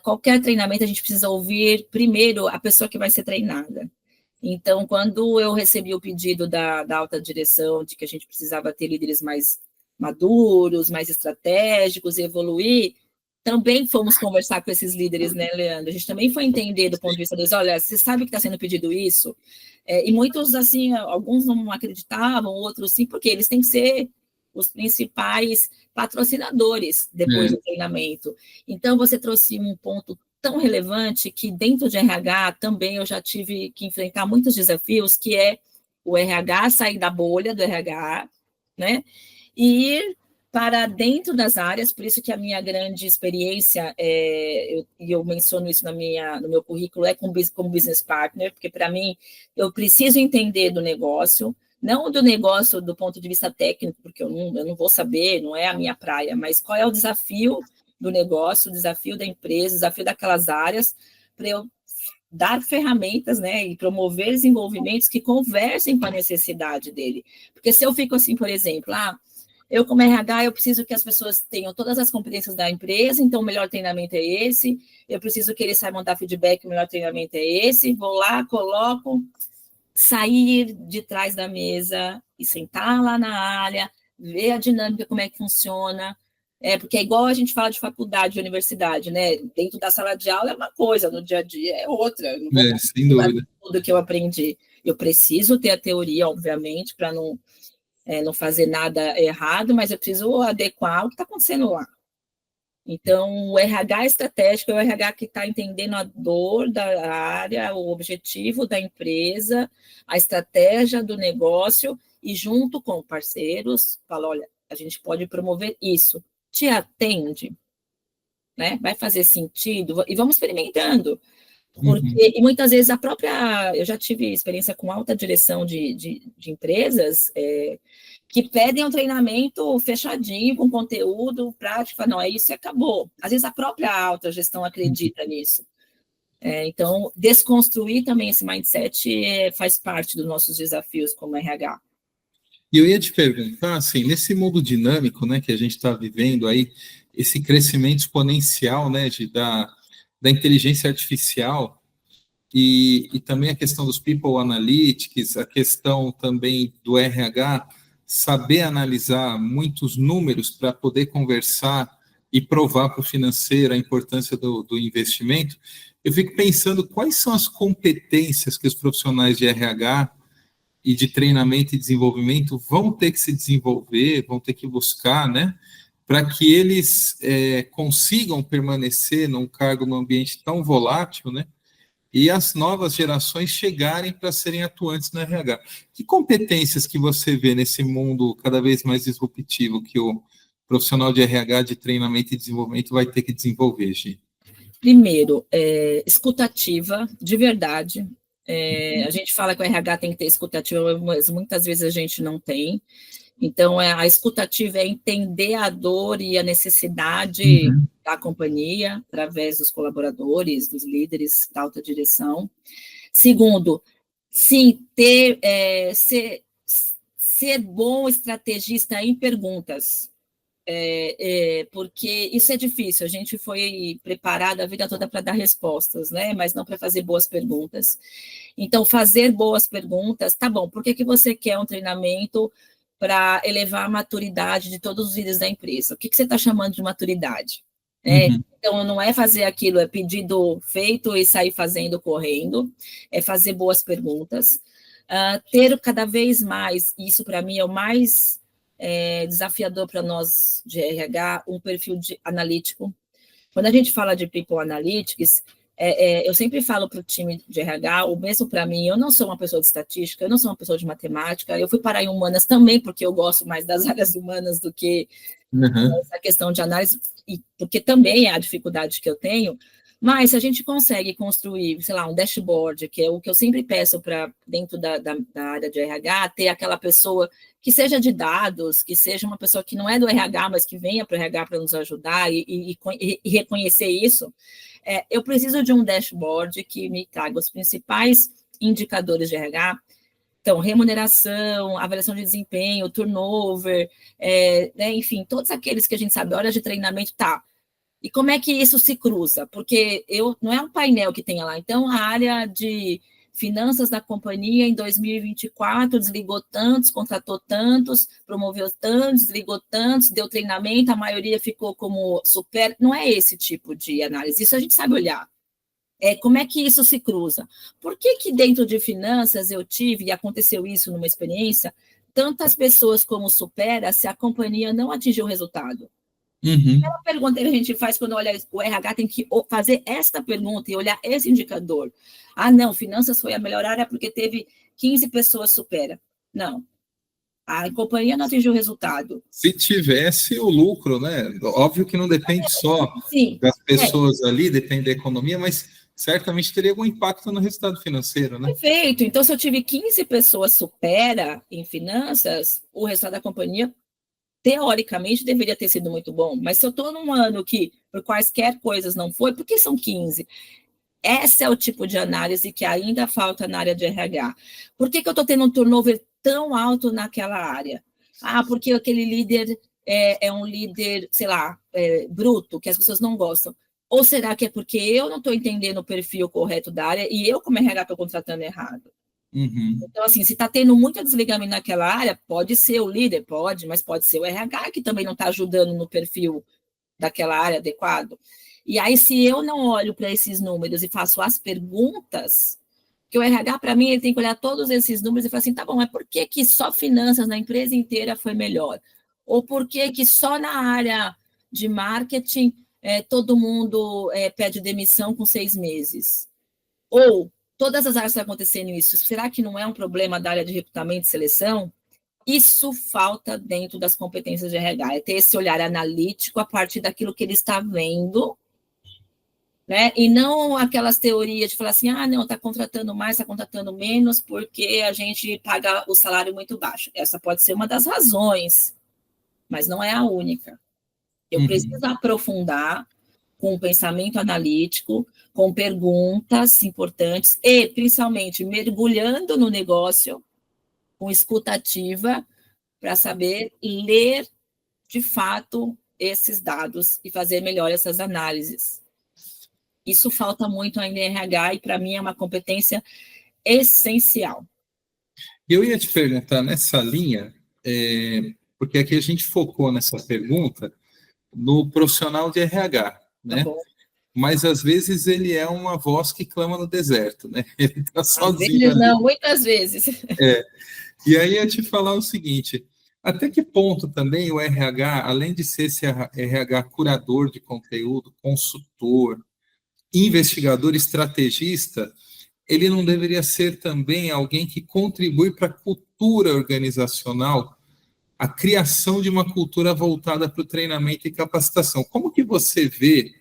Qualquer treinamento, a gente precisa ouvir primeiro a pessoa que vai ser treinada. Então, quando eu recebi o pedido da alta direção de que a gente precisava ter líderes mais maduros, mais estratégicos, e evoluir, também fomos conversar com esses líderes, né, Leandro? A gente também foi entender do ponto de vista deles, olha, você sabe que está sendo pedido isso? E muitos, assim, alguns não acreditavam, outros sim, porque eles têm que ser os principais patrocinadores depois do treinamento. Então, você trouxe um ponto tão relevante que dentro de RH também eu já tive que enfrentar muitos desafios, que é o RH sair da bolha do RH, né, e ir para dentro das áreas, por isso que a minha grande experiência, e eu menciono isso no meu currículo, como business partner, porque para mim eu preciso entender do negócio, não do negócio do ponto de vista técnico, porque eu não vou saber, não é a minha praia, mas qual é o desafio do negócio, o desafio da empresa, o desafio daquelas áreas, para eu dar ferramentas, né, e promover desenvolvimentos que conversem com a necessidade dele. Porque se eu fico assim, por exemplo, Eu, como RH, eu preciso que as pessoas tenham todas as competências da empresa, então o melhor treinamento é esse, eu preciso que eles saibam dar feedback, o melhor treinamento é esse, vou lá, coloco, sair de trás da mesa e sentar lá na área, ver a dinâmica, como é que funciona, porque é igual a gente fala de faculdade, de universidade, né? Dentro da sala de aula é uma coisa, no dia a dia é outra. Eu não vou sem dúvida. Tudo que eu aprendi. Eu preciso ter a teoria, obviamente, para não fazer nada errado, mas eu preciso adequar o que está acontecendo lá. Então, o RH estratégico é o RH que está entendendo a dor da área, o objetivo da empresa, a estratégia do negócio, e junto com parceiros, fala, olha, a gente pode promover isso. Te atende? Né? Vai fazer sentido? E vamos experimentando. Porque, e muitas vezes eu já tive experiência com alta direção de empresas que pedem um treinamento fechadinho, com conteúdo prático, não, é isso e acabou. Às vezes a própria alta gestão acredita nisso. Então, desconstruir também esse mindset faz parte dos nossos desafios como RH. E eu ia te perguntar, assim, nesse mundo dinâmico, né, que a gente está vivendo aí, esse crescimento exponencial, né, da inteligência artificial, e também a questão dos people analytics, a questão também do RH, saber analisar muitos números para poder conversar e provar para o financeiro a importância do investimento, eu fico pensando quais são as competências que os profissionais de RH e de treinamento e desenvolvimento vão ter que se desenvolver, vão ter que buscar, né, para que eles consigam permanecer num cargo, num ambiente tão volátil, né, e as novas gerações chegarem para serem atuantes no RH. Que competências que você vê nesse mundo cada vez mais disruptivo que o profissional de RH, de treinamento e desenvolvimento vai ter que desenvolver, Gi? Primeiro, escutativa, de verdade. A gente fala que o RH tem que ter escutativa, mas muitas vezes a gente não tem. Então, a escutativa é entender a dor e a necessidade da companhia, através dos colaboradores, dos líderes da alta direção. Segundo, sim, ser bom estrategista em perguntas. Porque isso é difícil, a gente foi preparada a vida toda para dar respostas, né? Mas não para fazer boas perguntas. Então, fazer boas perguntas, tá bom, por que você quer um treinamento para elevar a maturidade de todos os líderes da empresa? O que você está chamando de maturidade? Então, não é fazer aquilo, é pedido feito e sair fazendo, correndo, é fazer boas perguntas. Ter cada vez mais, isso para mim é o mais desafiador para nós de RH, um perfil analítico. Quando a gente fala de People Analytics, eu sempre falo para o time de RH, o mesmo para mim, eu não sou uma pessoa de estatística, eu não sou uma pessoa de matemática, eu fui parar em humanas também, porque eu gosto mais das áreas humanas do que essa questão de análise, e porque também é a dificuldade que eu tenho, mas se a gente consegue construir, sei lá, um dashboard, que é o que eu sempre peço para dentro da área de RH, ter aquela pessoa que seja de dados, que seja uma pessoa que não é do RH, mas que venha para o RH para nos ajudar e reconhecer isso, eu preciso de um dashboard que me traga os principais indicadores de RH. Então, remuneração, avaliação de desempenho, turnover, né, enfim, todos aqueles que a gente sabe, horas de treinamento, tá. E como é que isso se cruza? Porque não é um painel que tenha lá. Então, a área de finanças da companhia em 2024 desligou tantos, contratou tantos, promoveu tantos, desligou tantos, deu treinamento, a maioria ficou como super. Não é esse tipo de análise, isso a gente sabe olhar. Como é que isso se cruza? Por que dentro de finanças eu tive, e aconteceu isso numa experiência, tantas pessoas como supera se a companhia não atingiu o resultado? É uma pergunta que a gente faz quando olha o RH, tem que fazer esta pergunta e olhar esse indicador. Não, finanças foi a melhor área porque teve 15 pessoas supera. Não, a companhia não atingiu o resultado. Se tivesse o lucro, né? Óbvio que não depende só das pessoas ali, depende da economia, mas certamente teria algum impacto no resultado financeiro, né? Perfeito. Então, se eu tive 15 pessoas supera em finanças, o resultado da companhia teoricamente deveria ter sido muito bom, mas se eu estou num ano que por quaisquer coisas não foi, por que são 15? Esse é o tipo de análise que ainda falta na área de RH. Por que eu estou tendo um turnover tão alto naquela área? Porque aquele líder é um líder, sei lá, bruto, que as pessoas não gostam. Ou será que é porque eu não estou entendendo o perfil correto da área e eu, como RH, estou contratando errado? Então, assim, se está tendo muito desligamento naquela área, pode ser o líder, pode, mas pode ser o RH que também não está ajudando no perfil daquela área adequado. E aí, se eu não olho para esses números e faço as perguntas, que o RH, para mim, ele tem que olhar todos esses números e falar assim, tá bom, mas por que só finanças na empresa inteira foi melhor? Ou por que só na área de marketing todo mundo pede demissão com 6 meses? Ou todas as áreas estão acontecendo isso, será que não é um problema da área de recrutamento e seleção? Isso falta dentro das competências de RH, é ter esse olhar analítico a partir daquilo que ele está vendo, né? E não aquelas teorias de falar assim, não, está contratando mais, está contratando menos, porque a gente paga o salário muito baixo. Essa pode ser uma das razões, mas não é a única. Eu preciso aprofundar com um pensamento analítico, com perguntas importantes e, principalmente, mergulhando no negócio, com escuta ativa, para saber ler, de fato, esses dados e fazer melhor essas análises. Isso falta muito ainda em RH e, para mim, é uma competência essencial. Eu ia te perguntar nessa linha, porque aqui a gente focou nessa pergunta no profissional de RH, né? Tá bom. Mas às vezes ele é uma voz que clama no deserto, né? Ele está sozinho. Às vezes, não, muitas vezes. E aí eu ia te falar o seguinte: até que ponto também o RH, além de ser esse RH curador de conteúdo, consultor, investigador, estrategista, ele não deveria ser também alguém que contribui para a cultura organizacional, a criação de uma cultura voltada para o treinamento e capacitação? Como que você vê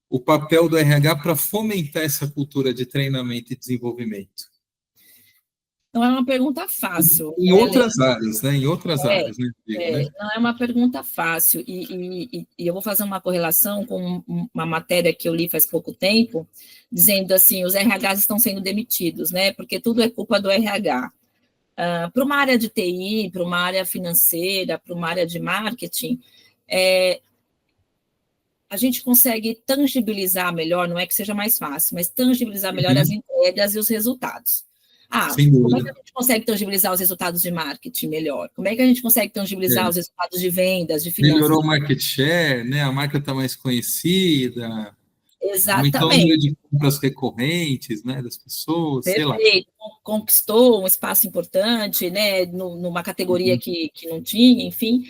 o papel do RH para fomentar essa cultura de treinamento e desenvolvimento? Não é uma pergunta fácil. Em outras áreas, né? Em outras áreas, né? Não é uma pergunta fácil. E eu vou fazer uma correlação com uma matéria que eu li faz pouco tempo, dizendo assim, os RHs estão sendo demitidos, né? Porque tudo é culpa do RH. Para uma área de TI, para uma área financeira, para uma área de marketing, a gente consegue tangibilizar melhor, não é que seja mais fácil, mas tangibilizar melhor as entregas e os resultados. Como é que a gente consegue tangibilizar os resultados de marketing melhor? Como é que a gente consegue tangibilizar os resultados de vendas, de finanças? Melhorou o market share, né? A marca está mais conhecida. Exatamente. Aumentou o número de compras recorrentes, né, das pessoas, Perfeito. sei lá. Conquistou um espaço importante, né, numa categoria que não tinha, enfim.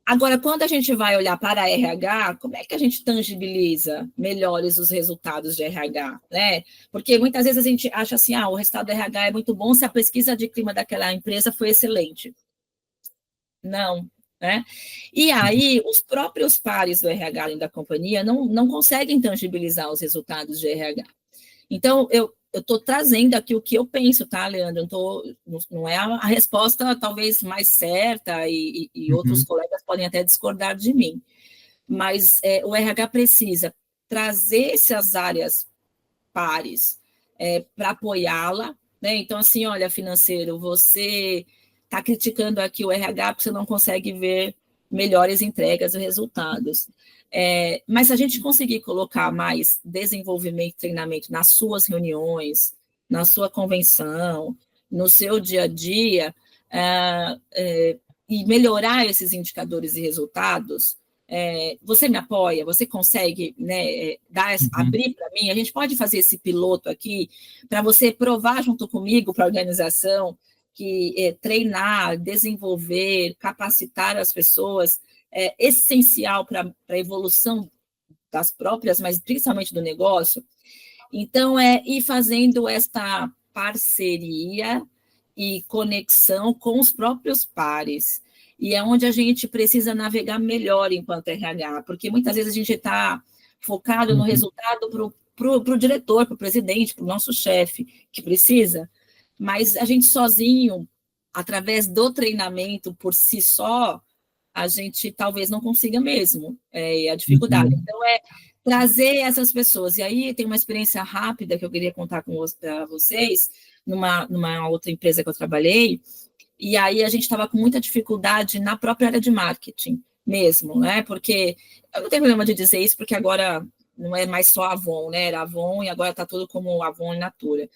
Agora, quando a gente vai olhar para a RH, como é que a gente tangibiliza melhores os resultados de RH, né? Porque muitas vezes a gente acha assim, o resultado do RH é muito bom se a pesquisa de clima daquela empresa foi excelente. Não, né? E aí, os próprios pares do RH além da companhia não conseguem tangibilizar os resultados de RH. Então, eu estou trazendo aqui o que eu penso, tá, Leandro? Não é a resposta talvez mais certa, e outros colegas podem até discordar de mim, mas o RH precisa trazer essas áreas pares para apoiá-la, né? Então, assim, olha, financeiro, você está criticando aqui o RH porque você não consegue ver melhores entregas e resultados. Mas se a gente conseguir colocar mais desenvolvimento e treinamento nas suas reuniões, na sua convenção, no seu dia a dia, e melhorar esses indicadores e resultados, você me apoia? Você consegue, né, abrir para mim? A gente pode fazer esse piloto aqui para você provar junto comigo para a organização que treinar, desenvolver, capacitar as pessoas é essencial para a evolução das próprias, mas principalmente do negócio. Então, ir fazendo esta parceria e conexão com os próprios pares. E é onde a gente precisa navegar melhor enquanto RH, porque muitas vezes a gente está focado no resultado para o diretor, para o presidente, para o nosso chefe, que precisa, mas a gente sozinho, através do treinamento por si só, a gente talvez não consiga mesmo, a dificuldade. Então, trazer essas pessoas. E aí tem uma experiência rápida que eu queria contar para vocês, numa outra empresa que eu trabalhei, e aí a gente estava com muita dificuldade na própria área de marketing mesmo, né? Porque eu não tenho problema de dizer isso, porque agora não é mais só Avon, né? Era Avon e agora está tudo como Avon in Natura.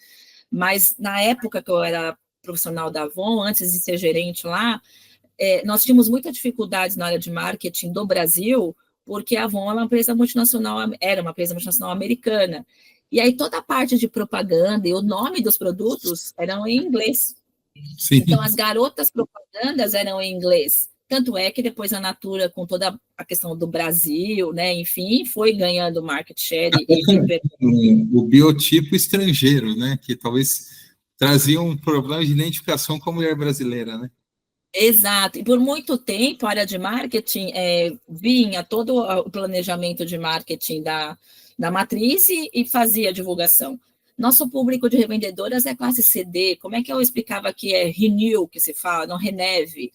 Mas na época que eu era profissional da Avon, antes de ser gerente lá, nós tínhamos muita dificuldade na área de marketing do Brasil, porque a Avon era uma empresa multinacional americana. E aí toda a parte de propaganda e o nome dos produtos eram em inglês. Sim. Então as garotas propagandas eram em inglês. Tanto é que depois a Natura, com toda a questão do Brasil, né, enfim, foi ganhando market share. O biotipo estrangeiro, né, que talvez trazia um problema de identificação com a mulher brasileira, né? Exato, e por muito tempo a área de marketing vinha todo o planejamento de marketing da matriz e fazia a divulgação. Nosso público de revendedoras é classe CD, como é que eu explicava que é Renew, que se fala, não Reneve,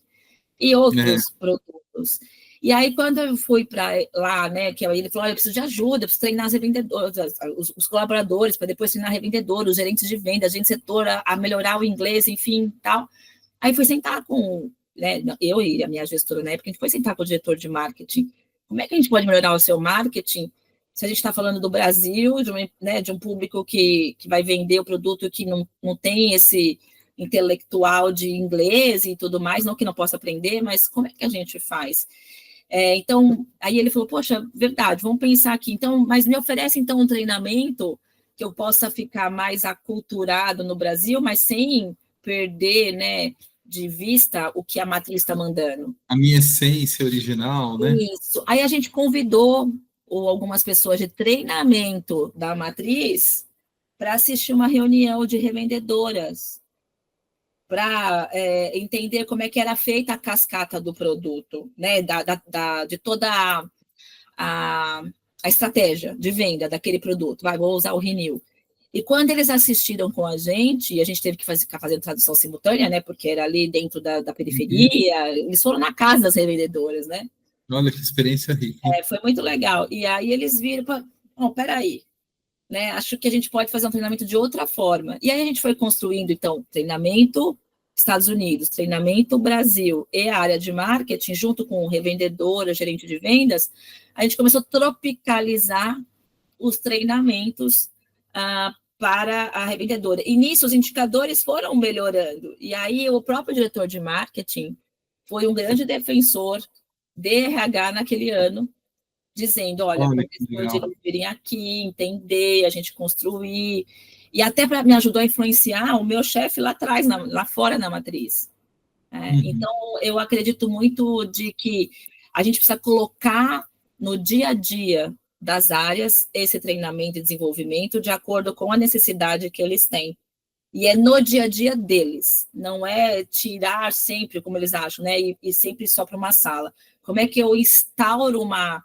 e outros produtos. E aí, quando eu fui para lá, né, que ele falou, eu preciso de ajuda, eu preciso treinar as revendedoras, os colaboradores, para depois treinar revendedores, os gerentes de venda, agente setor, a melhorar o inglês, enfim, tal. Aí fui sentar com, né, eu e a minha gestora na época, a gente foi sentar com o diretor de marketing. Como é que a gente pode melhorar o seu marketing se a gente está falando do Brasil, de um público que vai vender o produto que não tem esse intelectual de inglês e tudo mais, não que não possa aprender, mas como é que a gente faz? Então, aí ele falou, poxa, verdade, vamos pensar aqui. Então, mas me oferece, então, um treinamento que eu possa ficar mais aculturado no Brasil, mas sem perder, né, de vista o que a matriz está mandando. A minha essência original, né? Isso. Aí a gente convidou algumas pessoas de treinamento da matriz para assistir uma reunião de revendedoras, para entender como é que era feita a cascata do produto, né, de toda a estratégia de venda daquele produto. Vou usar o Renew. E quando eles assistiram com a gente, e a gente teve que fazer tradução simultânea, né, porque era ali dentro da periferia, eles foram na casa das revendedoras, né? Olha que experiência rica. Foi muito legal. E aí eles viram, peraí, né, acho que a gente pode fazer um treinamento de outra forma. E aí a gente foi construindo, então, treinamento Estados Unidos, treinamento Brasil e a área de marketing, junto com o revendedor, gerente de vendas, a gente começou a tropicalizar os treinamentos para a revendedora. E nisso os indicadores foram melhorando. E aí o próprio diretor de marketing foi um grande defensor de RH naquele ano, dizendo, olha de eles virem aqui, entender, a gente construir, e até me ajudou a influenciar o meu chefe lá atrás, lá fora na matriz. Então, eu acredito muito de que a gente precisa colocar no dia a dia das áreas esse treinamento e desenvolvimento de acordo com a necessidade que eles têm. E é no dia a dia deles, não é tirar sempre, como eles acham, né, e sempre só para uma sala. Como é que eu instauro uma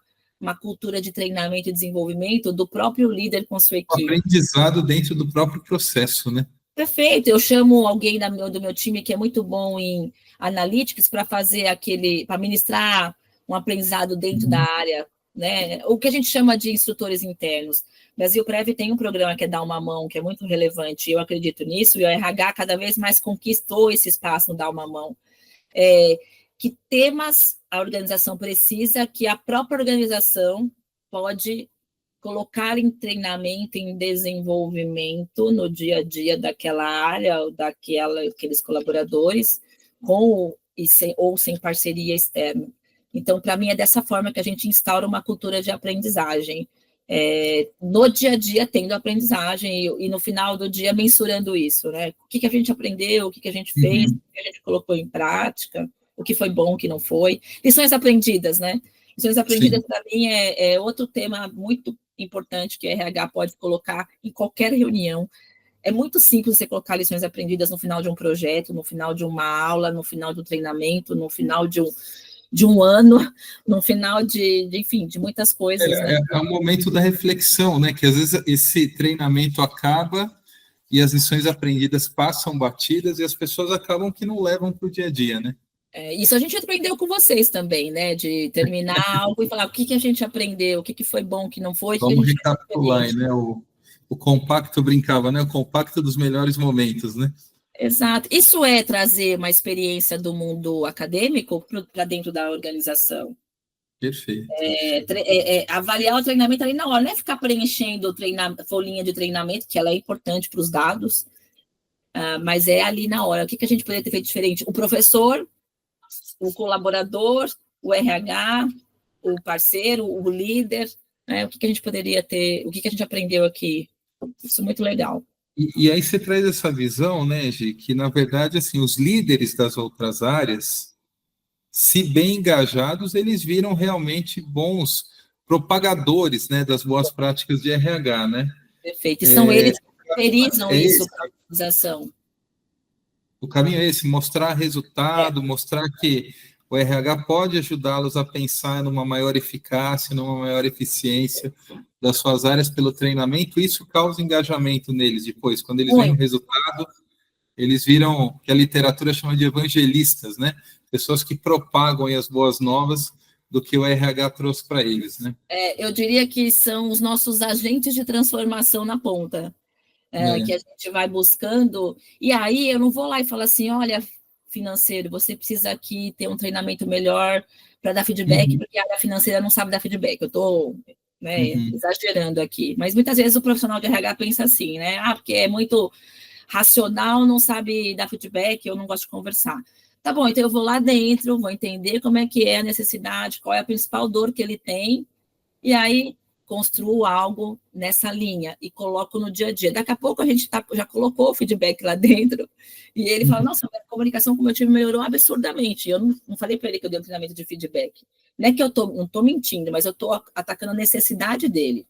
cultura de treinamento e desenvolvimento do próprio líder com sua equipe? Aprendizado dentro do próprio processo, né? Perfeito, eu chamo alguém do meu time que é muito bom em analytics para para ministrar um aprendizado dentro da área, né? O que a gente chama de instrutores internos. O Brasil Prev tem um programa que é Dar Uma Mão, que é muito relevante, eu acredito nisso, e o RH cada vez mais conquistou esse espaço no Dar Uma Mão. Que temas a organização precisa, que a própria organização pode colocar em treinamento, em desenvolvimento no dia a dia daquela área, daqueles colaboradores, ou sem parceria externa. Então, para mim, é dessa forma que a gente instaura uma cultura de aprendizagem. No dia a dia, tendo aprendizagem, e no final do dia, mensurando isso, né? O que a gente aprendeu, o que a gente fez, o que a gente colocou em prática, o que foi bom, o que não foi. Lições aprendidas, né? Lições aprendidas, para mim, é outro tema muito importante que a RH pode colocar em qualquer reunião. É muito simples você colocar lições aprendidas no final de um projeto, no final de uma aula, no final do treinamento, no final de um ano, no final enfim, de muitas coisas. Né? É o momento da reflexão, né? Que às vezes esse treinamento acaba e as lições aprendidas passam batidas e as pessoas acabam que não levam para o dia a dia, né? Isso a gente aprendeu com vocês também, né? De terminar algo e falar o que a gente aprendeu, o que foi bom, o que não foi. Vamos recapitular, né? O compacto brincava, né? O compacto dos melhores momentos, né? Exato. Isso é trazer uma experiência do mundo acadêmico para dentro da organização. Perfeito. Avaliar o treinamento ali na hora, não é ficar preenchendo folhinha de treinamento, que ela é importante para os dados, mas é ali na hora. O que a gente poderia ter feito diferente? O professor, o colaborador, o RH, o parceiro, o líder, né? O que a gente poderia ter, o que a gente aprendeu aqui? Isso é muito legal. E aí você traz essa visão, né, Gi, que na verdade, assim, os líderes das outras áreas, se bem engajados, eles viram realmente bons propagadores, né, das boas práticas de RH, né? Perfeito. E são eles que autorizam isso para a organização. O caminho é esse, mostrar resultado, mostrar que o RH pode ajudá-los a pensar numa maior eficácia, numa maior eficiência das suas áreas pelo treinamento. Isso causa engajamento neles depois. Quando eles veem o resultado, eles viram, que a literatura chama de evangelistas, né? Pessoas que propagam as boas novas do que o RH trouxe para eles, né? Eu diria que são os nossos agentes de transformação na ponta, que a gente vai buscando, e aí eu não vou lá e falo assim, olha, financeiro, você precisa aqui ter um treinamento melhor para dar feedback, porque a área financeira não sabe dar feedback, eu estou exagerando aqui, mas muitas vezes o profissional de RH pensa assim, né, porque é muito racional, não sabe dar feedback, eu não gosto de conversar. Tá bom, então eu vou lá dentro, vou entender como é que é a necessidade, qual é a principal dor que ele tem, e aí construo algo nessa linha e coloco no dia a dia. Daqui a pouco a gente já colocou o feedback lá dentro, e ele fala, nossa, a comunicação com o meu time melhorou absurdamente. Eu não falei para ele que eu dei um treinamento de feedback. Não é que eu não estou mentindo, mas eu estou atacando a necessidade dele.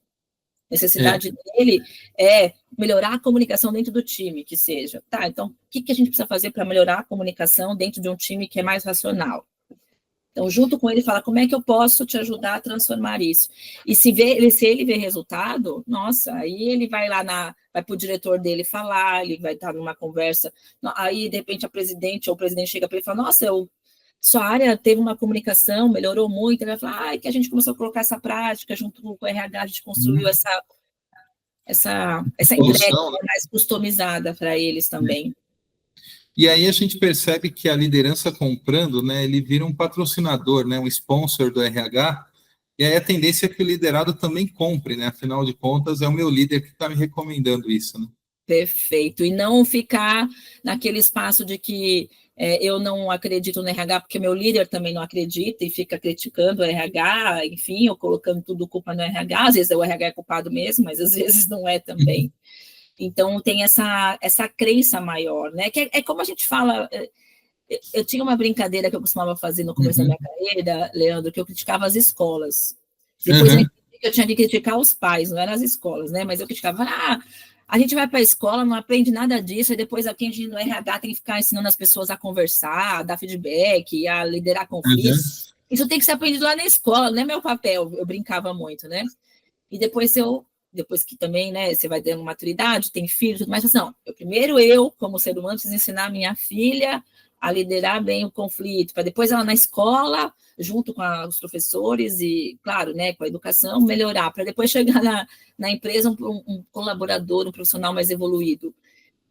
A necessidade dele é melhorar a comunicação dentro do time, que seja. Tá, então, o que a gente precisa fazer para melhorar a comunicação dentro de um time que é mais racional? Então, junto com ele, fala, como é que eu posso te ajudar a transformar isso? E se ele vê resultado, nossa, aí ele vai lá, vai para o diretor dele falar, ele vai estar numa conversa, aí, de repente, a presidente ou o presidente chega para ele e fala, nossa, sua área teve uma comunicação, melhorou muito, ele vai falar, que a gente começou a colocar essa prática, junto com o RH, a gente construiu essa entrega mais customizada para eles também. E aí a gente percebe que a liderança comprando, né, ele vira um patrocinador, né, um sponsor do RH, e aí a tendência é que o liderado também compre, né, afinal de contas é o meu líder que está me recomendando isso, né? Perfeito, e não ficar naquele espaço de que eu não acredito no RH, porque meu líder também não acredita e fica criticando o RH, enfim, ou colocando tudo culpa no RH, às vezes o RH é culpado mesmo, mas às vezes não é também. Então, tem essa crença maior, né? Que é como a gente fala. Eu tinha uma brincadeira que eu costumava fazer no começo da minha carreira, Leandro, que eu criticava as escolas. Depois eu tinha que criticar os pais, não eram as escolas, né? Mas eu criticava, a gente vai para a escola, não aprende nada disso, e depois aqui a gente no RH tem que ficar ensinando as pessoas a conversar, a dar feedback, a liderar conflitos. Isso tem que ser aprendido lá na escola, não é meu papel. Eu brincava muito, né? E depois que também, né, você vai dando maturidade, tem filho, tudo mais, não, primeiro como ser humano, preciso ensinar a minha filha a liderar bem o conflito, para depois ela na escola, junto com os professores e, claro, né, com a educação, melhorar, para depois chegar na empresa um colaborador, um profissional mais evoluído.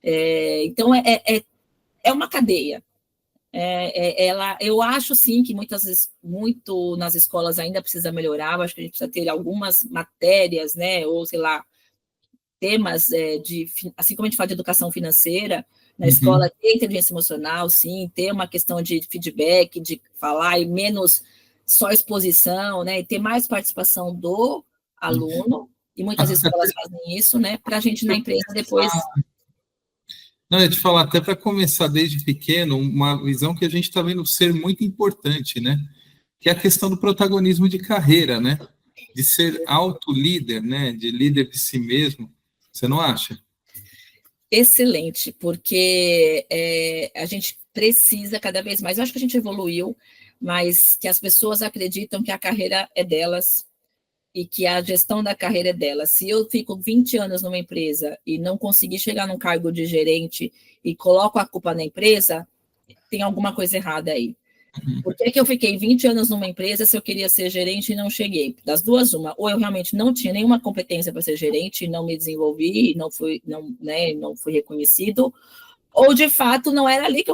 Então, é uma cadeia. Eu acho, sim, que muito nas escolas ainda precisa melhorar, eu acho que a gente precisa ter algumas matérias, né, ou, sei lá, temas assim como a gente fala de educação financeira, na escola ter inteligência emocional, sim, ter uma questão de feedback, de falar e menos só exposição, né, e ter mais participação do aluno, e muitas escolas fazem isso, né, para a gente na empresa depois... Não, eu ia te falar, até para começar desde pequeno, uma visão que a gente está vendo ser muito importante, né? Que é a questão do protagonismo de carreira, né? De ser auto-líder, né? De líder de si mesmo. Você não acha? Excelente, porque a gente precisa cada vez mais, eu acho que a gente evoluiu, mas que as pessoas acreditam que a carreira é delas, e que a gestão da carreira é dela. Se eu fico 20 anos numa empresa e não conseguir chegar num cargo de gerente e coloco a culpa na empresa, tem alguma coisa errada aí. Por que eu fiquei 20 anos numa empresa se eu queria ser gerente e não cheguei? Das duas, uma. Ou eu realmente não tinha nenhuma competência para ser gerente e não me desenvolvi e não fui reconhecido, Ou, de fato, não era ali que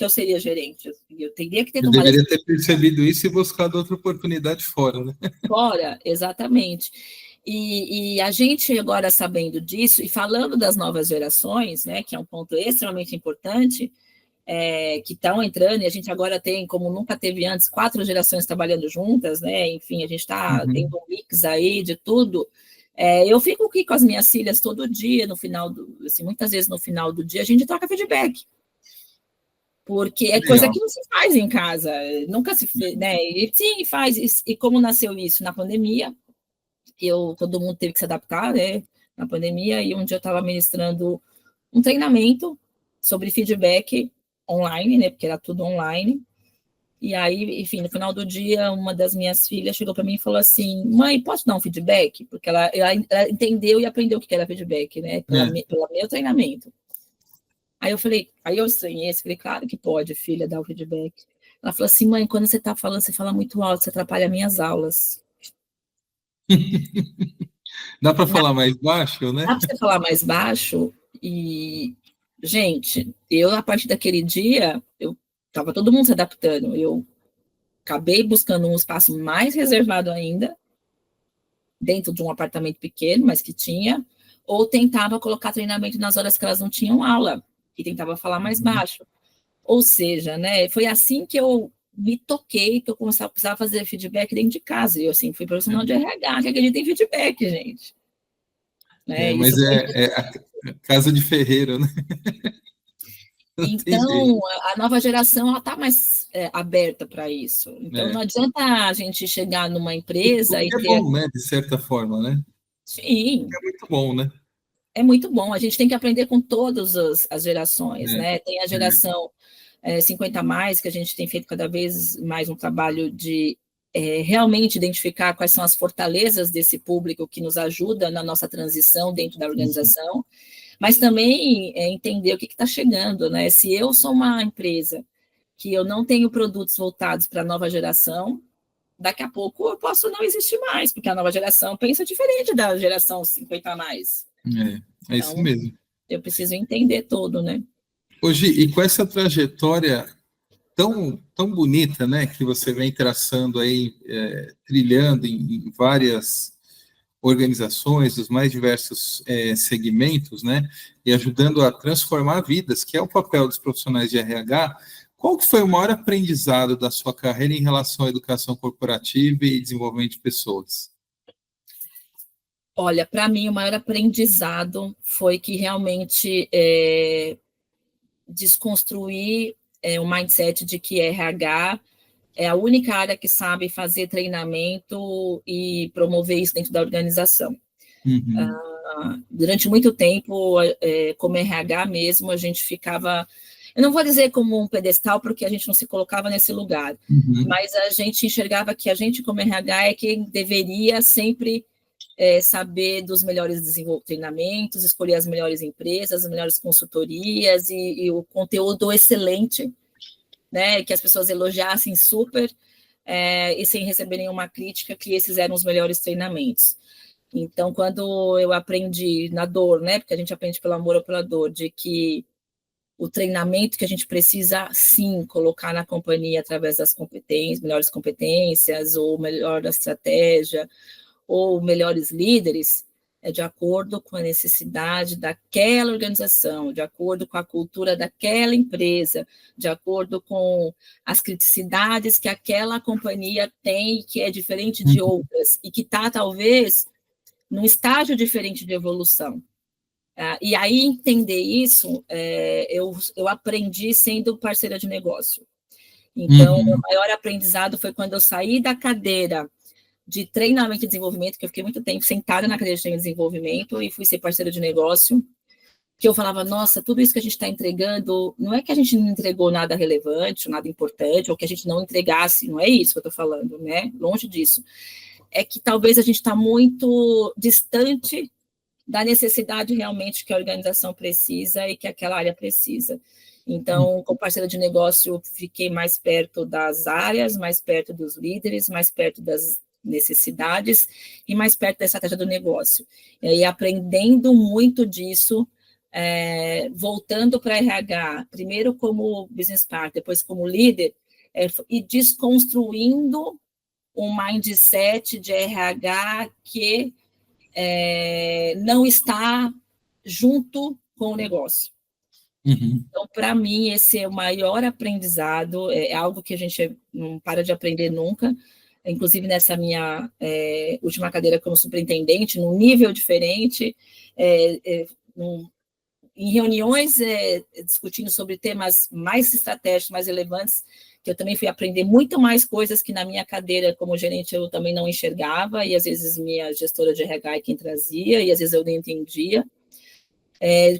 eu seria gerente. Eu teria que ter tomado... Eu deveria ter percebido isso e buscado outra oportunidade fora, né? Fora, exatamente. E a gente agora sabendo disso, e falando das novas gerações, né, que é um ponto extremamente importante, que estão entrando, e a gente agora tem, como nunca teve antes, 4 gerações trabalhando juntas, né? Enfim, a gente está tendo um mix aí de tudo. Eu fico aqui com as minhas filhas todo dia, no final assim, muitas vezes no final do dia, a gente troca feedback. Porque é coisa que não se faz em casa, nunca se fez, né? E sim, faz. E como nasceu isso na pandemia, todo mundo teve que se adaptar, né? Na pandemia, e um dia eu estava ministrando um treinamento sobre feedback online, né? Porque era tudo online. E aí, enfim, no final do dia, uma das minhas filhas chegou para mim e falou assim: mãe, posso dar um feedback? Porque ela entendeu e aprendeu o que era feedback, né? Pelo meu treinamento. Aí eu estranhei, falei, claro que pode, filha, dar o feedback. Ela falou assim: mãe, quando você está falando, você fala muito alto, você atrapalha minhas aulas. Dá para falar mais baixo, né? Dá para você falar mais baixo? E, gente, a partir daquele dia, estava todo mundo se adaptando. Eu acabei buscando um espaço mais reservado ainda, dentro de um apartamento pequeno, mas que tinha, ou tentava colocar treinamento nas horas que elas não tinham aula, e tentava falar mais baixo. Ou seja, né, foi assim que eu me toquei, que eu precisava fazer feedback dentro de casa. E eu, assim, fui profissional de RH, que acredita em feedback, gente. Né? Mas é a casa de ferreiro, né? Então, a nova geração está mais aberta para isso. Então, não adianta a gente chegar numa empresa e ter... É bom, né? De certa forma, né? Sim. É muito bom, né? É muito bom. A gente tem que aprender com todas as gerações, né? Tem a geração 50 mais, que a gente tem feito cada vez mais um trabalho de realmente identificar quais são as fortalezas desse público que nos ajuda na nossa transição dentro da organização, mas também entender o que está chegando, né? Se eu sou uma empresa que eu não tenho produtos voltados para a nova geração, daqui a pouco eu posso não existir mais, porque a nova geração pensa diferente da geração 50 mais. É isso mesmo. Eu preciso entender tudo, né? Hoje, e com essa trajetória tão bonita, né, que você vem traçando aí, trilhando em várias organizações, dos mais diversos segmentos, né, e ajudando a transformar vidas, que é o papel dos profissionais de RH, qual que foi o maior aprendizado da sua carreira em relação à educação corporativa e desenvolvimento de pessoas? Olha, para mim, o maior aprendizado foi que realmente desconstruir o mindset de que RH é a única área que sabe fazer treinamento e promover isso dentro da organização. Durante muito tempo, como RH mesmo, a gente ficava... Eu não vou dizer como um pedestal, porque a gente não se colocava nesse lugar, mas a gente enxergava que a gente, como RH, é quem deveria sempre saber dos melhores treinamentos, escolher as melhores empresas, as melhores consultorias e o conteúdo excelente, né, que as pessoas elogiassem super e sem receber nenhuma crítica, que esses eram os melhores treinamentos. Então, quando eu aprendi na dor, né, porque a gente aprende pelo amor ou pela dor, de que o treinamento que a gente precisa, sim, colocar na companhia através das competências, melhores competências, ou melhor estratégia, ou melhores líderes, de acordo com a necessidade daquela organização, de acordo com a cultura daquela empresa, de acordo com as criticidades que aquela companhia tem, que é diferente de outras, e que está, talvez, num estágio diferente de evolução. E aí, entender isso, eu aprendi sendo parceira de negócio. Então, o maior aprendizado foi quando eu saí da cadeira de treinamento e desenvolvimento, que eu fiquei muito tempo sentada na cadeira de treinamento e desenvolvimento e fui ser parceira de negócio, que eu falava, nossa, tudo isso que a gente está entregando, não é que a gente não entregou nada relevante, nada importante, ou que a gente não entregasse, não é isso que eu estou falando, né? Longe disso. É que talvez a gente está muito distante da necessidade realmente que a organização precisa e que aquela área precisa. Então, como parceira de negócio, fiquei mais perto das áreas, mais perto dos líderes, mais perto das necessidades e mais perto da estratégia do negócio. E aí, aprendendo muito disso, voltando para RH, primeiro como business partner, depois como líder, e desconstruindo um mindset de RH que não está junto com o negócio. Uhum. Então, para mim, esse é o maior aprendizado, é algo que a gente não para de aprender nunca, inclusive nessa minha última cadeira como superintendente, num nível diferente, em reuniões discutindo sobre temas mais estratégicos, mais relevantes, que eu também fui aprender muito mais coisas que na minha cadeira como gerente eu também não enxergava, e às vezes minha gestora de RH é quem trazia, e às vezes eu não entendia.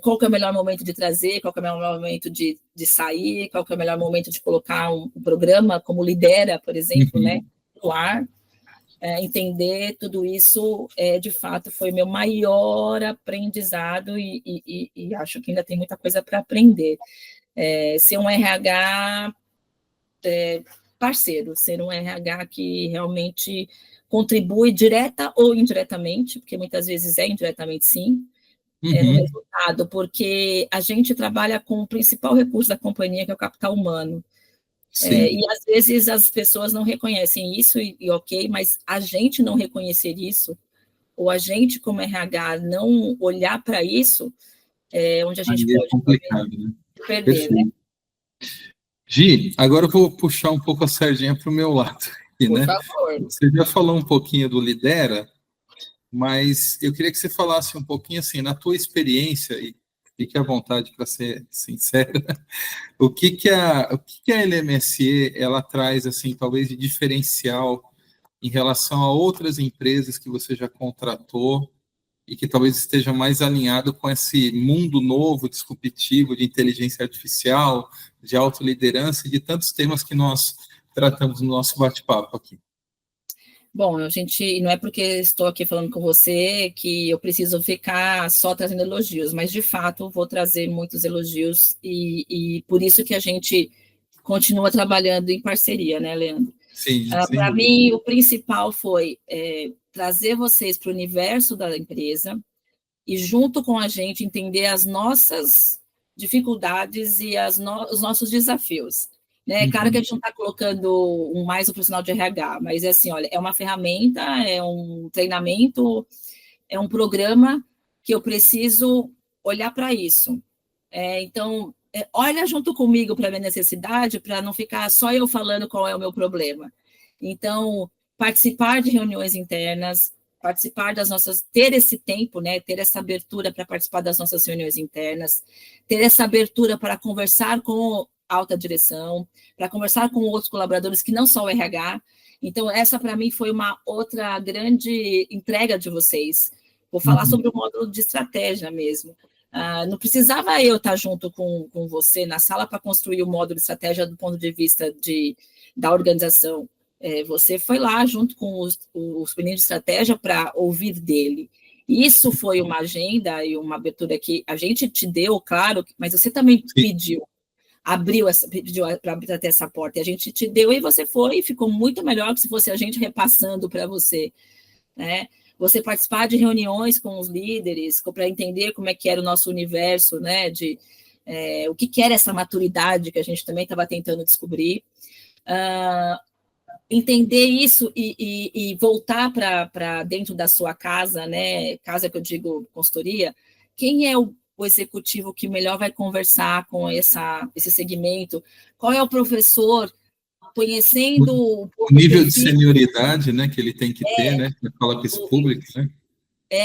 Qual que é o melhor momento de trazer, qual que é o melhor momento de sair, qual que é o melhor momento de colocar um programa como lidera, por exemplo, né, no ar. Entender tudo isso, de fato, foi meu maior aprendizado e acho que ainda tem muita coisa para aprender. Ser um RH parceiro, ser um RH que realmente contribui direta ou indiretamente, porque muitas vezes indiretamente sim, no resultado, porque a gente trabalha com o principal recurso da companhia, que é o capital humano. E às vezes as pessoas não reconhecem isso, e ok, mas a gente não reconhecer isso, ou a gente, como RH, não olhar para isso, onde a gente Aí é pode complicado, né? perder, Perfeito. né? Gi, agora eu vou puxar um pouco a sardinha para o meu lado aqui, Por né? favor. Você já falou um pouquinho do Lidera, mas eu queria que você falasse um pouquinho, assim, na tua experiência, e fique à vontade para ser sincera, o que a LMSE, ela traz, assim, talvez de diferencial em relação a outras empresas que você já contratou e que talvez esteja mais alinhado com esse mundo novo, disruptivo, de inteligência artificial, de autoliderança e de tantos temas que nós tratamos no nosso bate-papo aqui. Bom, não é porque estou aqui falando com você que eu preciso ficar só trazendo elogios, mas de fato vou trazer muitos elogios e por isso que a gente continua trabalhando em parceria, né, Leandro? Sim, Para mim, o principal foi trazer vocês para o universo da empresa e, junto com a gente, entender as nossas dificuldades e os nossos desafios. Né? Claro que a gente não está colocando mais um profissional de RH, mas é assim, olha, é uma ferramenta, é um treinamento, é um programa que eu preciso olhar para isso. Então, olha junto comigo para a minha necessidade, para não ficar só eu falando qual é o meu problema. Então, participar de reuniões internas, participar das nossas, ter esse tempo, né, ter essa abertura para participar das nossas reuniões internas, ter essa abertura para conversar com a alta direção, para conversar com outros colaboradores que não são o RH. Então, essa para mim foi uma outra grande entrega de vocês. Vou falar sobre o módulo de estratégia mesmo. Não precisava eu estar junto com você na sala para construir o módulo de estratégia do ponto de vista da organização. Você foi lá junto com os meninos de estratégia para ouvir dele. Isso foi uma agenda e uma abertura que a gente te deu, claro, mas você também pediu para ter essa porta, e a gente te deu e você foi, e ficou muito melhor que se fosse a gente repassando para você, né? Você participar de reuniões com os líderes, para entender como é que era o nosso universo, né? O que era essa maturidade que a gente também estava tentando descobrir. Entender isso e voltar para dentro da sua casa, né? Casa que eu digo consultoria, quem é o executivo que melhor vai conversar com esse segmento? Qual é o professor conhecendo o nível de senioridade, né, que ele tem que ter, né, para falar com esse público, né?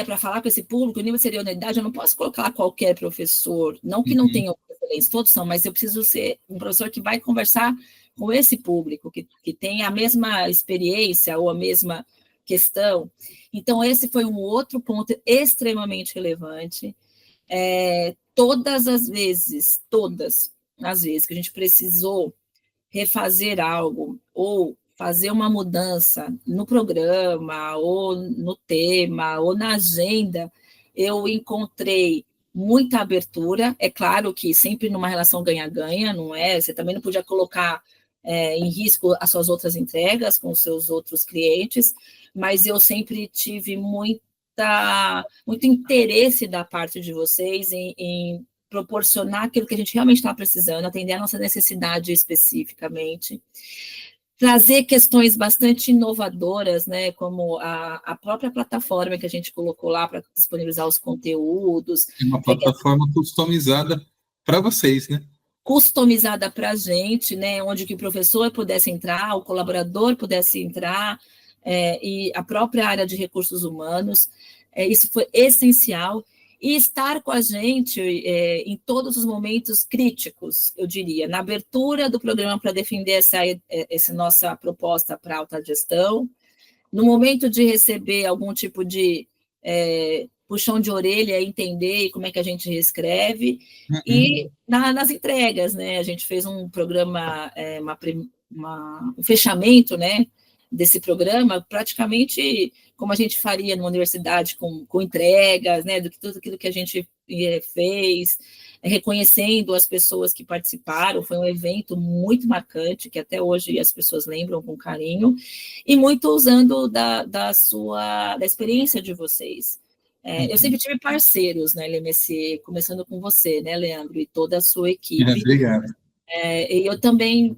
Para falar com esse público, o nível de senioridade, eu não posso colocar qualquer professor, não que não tenham excelência, todos são, mas eu preciso ser um professor que vai conversar com esse público, que tem a mesma experiência ou a mesma questão. Então, esse foi um outro ponto extremamente relevante. Todas as vezes que a gente precisou refazer algo ou fazer uma mudança no programa, ou no tema, ou na agenda, eu encontrei muita abertura. É claro que sempre numa relação ganha-ganha, não é? Você também não podia colocar em risco as suas outras entregas com os seus outros clientes, mas eu sempre tive muito interesse da parte de vocês em proporcionar aquilo que a gente realmente está precisando, atender a nossa necessidade especificamente, trazer questões bastante inovadoras, né, como a própria plataforma que a gente colocou lá para disponibilizar os conteúdos. Uma plataforma customizada para vocês, né? Customizada para a gente, né, onde que o professor pudesse entrar, o colaborador pudesse entrar, e a própria área de recursos humanos. Isso foi essencial. E estar com a gente em todos os momentos críticos, eu diria, na abertura do programa para defender essa nossa proposta para alta gestão, no momento de receber algum tipo de puxão de orelha, entender como é que a gente reescreve, e nas entregas, né? A gente fez um programa, um fechamento, né, desse programa, praticamente como a gente faria numa universidade, com entregas, né, do que tudo aquilo que a gente fez, reconhecendo as pessoas que participaram. Foi um evento muito marcante, que até hoje as pessoas lembram com carinho, e muito usando da experiência de vocês. Eu sempre tive parceiros na LMSE, começando com você, né, Leandro, e toda a sua equipe. Obrigado. E eu também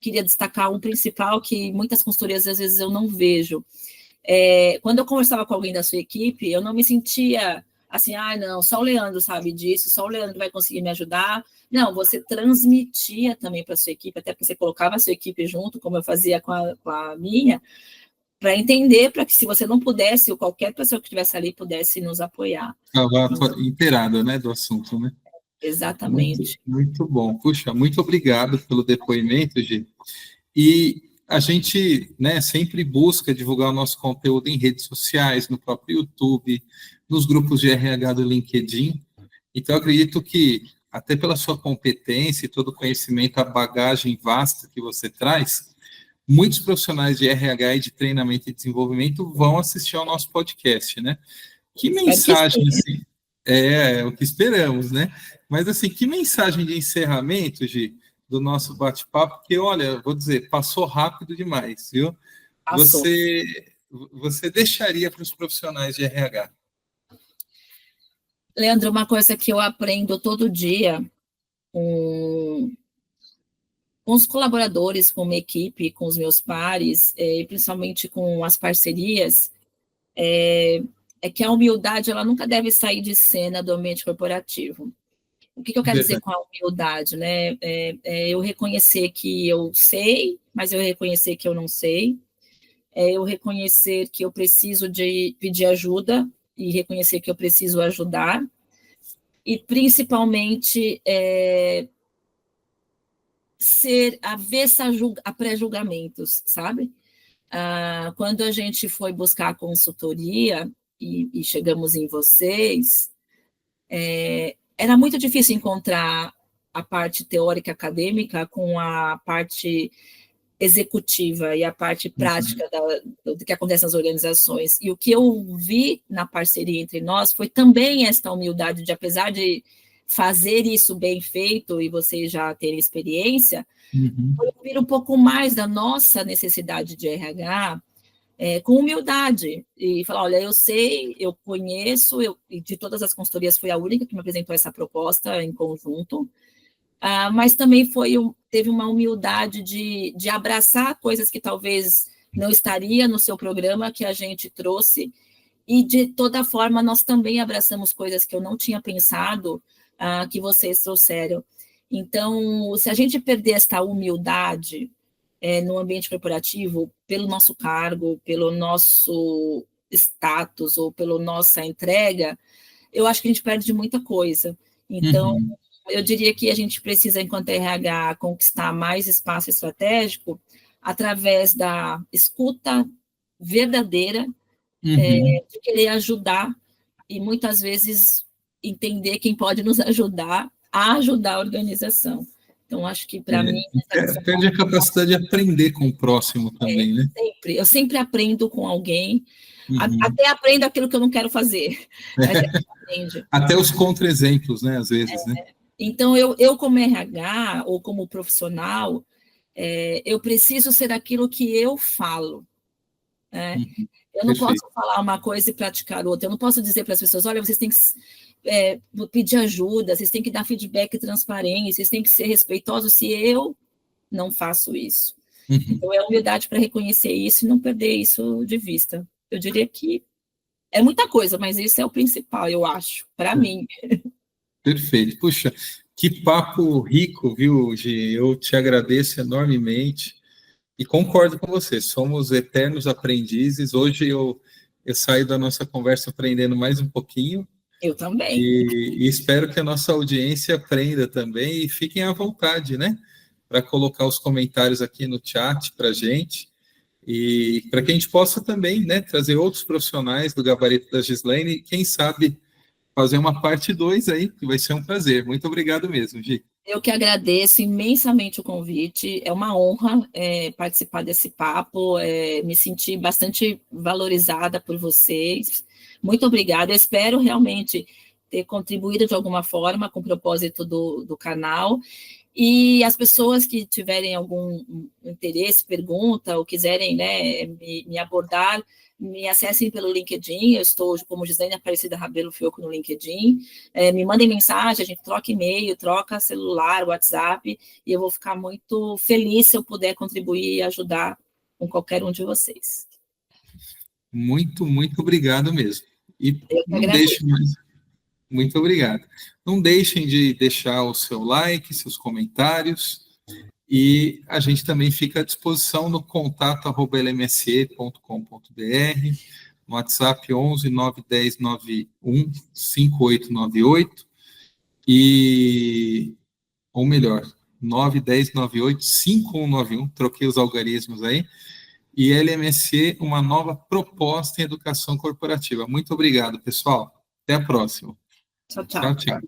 queria destacar um principal que muitas consultorias, às vezes, eu não vejo. Quando eu conversava com alguém da sua equipe, eu não me sentia assim, não, só o Leandro sabe disso, só o Leandro vai conseguir me ajudar. Não, você transmitia também para a sua equipe, até porque você colocava a sua equipe junto, como eu fazia com a minha, para entender, para que se você não pudesse, ou qualquer pessoa que estivesse ali pudesse nos apoiar. Estava inteirada, né, do assunto, né? Exatamente. Muito bom. Puxa, muito obrigado pelo depoimento, Gi. E a gente, né, sempre busca divulgar o nosso conteúdo em redes sociais, no próprio YouTube, nos grupos de RH do LinkedIn. Então, eu acredito que, até pela sua competência e todo o conhecimento, a bagagem vasta que você traz, muitos profissionais de RH e de treinamento e desenvolvimento vão assistir ao nosso podcast, né? Que mensagem, assim, é o que esperamos, né? Mas, assim, que mensagem de encerramento, Gi, do nosso bate-papo, porque, olha, vou dizer, passou rápido demais, viu? Passou. Você deixaria para os profissionais de RH? Leandro, uma coisa que eu aprendo todo dia com os colaboradores, com a equipe, com os meus pares, e principalmente com as parcerias, é que a humildade ela nunca deve sair de cena do ambiente corporativo. O que eu quero dizer com a humildade, né? Eu reconhecer que eu sei, mas eu reconhecer que eu não sei. Eu reconhecer que eu preciso de pedir ajuda e reconhecer que eu preciso ajudar. E, principalmente, ser avessa a pré-julgamentos, sabe? Quando a gente foi buscar a consultoria e chegamos em vocês, era muito difícil encontrar a parte teórica acadêmica com a parte executiva e a parte prática do que acontece nas organizações. E o que eu vi na parceria entre nós foi também esta humildade de, apesar de fazer isso bem feito e vocês já terem experiência, ouvir um pouco mais da nossa necessidade de RH com humildade e falar, olha, eu sei, eu conheço, e de todas as consultorias foi a única que me apresentou essa proposta em conjunto, mas também teve uma humildade de abraçar coisas que talvez não estaria no seu programa, que a gente trouxe, e de toda forma nós também abraçamos coisas que eu não tinha pensado, que vocês trouxeram. Então, se a gente perder esta humildade no ambiente corporativo, pelo nosso cargo, pelo nosso status ou pela nossa entrega, eu acho que a gente perde muita coisa. Então, eu diria que a gente precisa, enquanto RH, conquistar mais espaço estratégico através da escuta verdadeira, de querer ajudar e muitas vezes entender quem pode nos ajudar a ajudar a organização. Então, acho que para mim... Perde a capacidade de aprender com o próximo também, né? Eu sempre aprendo com alguém, até aprendo aquilo que eu não quero fazer. Mas aprende. Até os contra-exemplos, né? Às vezes, né? Então, eu como RH ou como profissional, eu preciso ser aquilo que eu falo. Né? Eu não posso falar uma coisa e praticar outra. Eu não posso dizer para as pessoas, olha, vocês têm que pedir ajuda, vocês têm que dar feedback transparente, vocês têm que ser respeitosos, se eu não faço isso. Então, é humildade para reconhecer isso e não perder isso de vista. Eu diria que é muita coisa, mas isso é o principal, eu acho, para mim. Perfeito. Puxa, que papo rico, viu, Gi? Eu te agradeço enormemente e concordo com você, somos eternos aprendizes. Hoje eu saio da nossa conversa aprendendo mais um pouquinho. Eu também. E espero que a nossa audiência aprenda também e fiquem à vontade, né? Para colocar os comentários aqui no chat para a gente. E para que a gente possa também, né, trazer outros profissionais do gabarito da Gislaine e, quem sabe, fazer uma parte 2 aí, que vai ser um prazer. Muito obrigado mesmo, Gi. Eu que agradeço imensamente o convite, é uma honra participar desse papo, me senti bastante valorizada por vocês. Muito obrigada, eu espero realmente ter contribuído de alguma forma com o propósito do canal. E as pessoas que tiverem algum interesse, pergunta, ou quiserem, né, me abordar, me acessem pelo LinkedIn, eu estou como Gislaine Aparecida Rabelo Fioco no LinkedIn, me mandem mensagem, a gente troca e-mail, troca celular, WhatsApp, e eu vou ficar muito feliz se eu puder contribuir e ajudar com qualquer um de vocês. Muito, muito obrigado mesmo. E não deixe mais... Muito obrigado. Não deixem de deixar o seu like, seus comentários, e a gente também fica à disposição no contato@lmse.com.br, no WhatsApp 11 910 91 5898, ou melhor, 910 98 5191, troquei os algarismos aí, e LMSE, uma nova proposta em educação corporativa. Muito obrigado, pessoal. Até a próxima. Tchau, tchau. Tchau, tchau.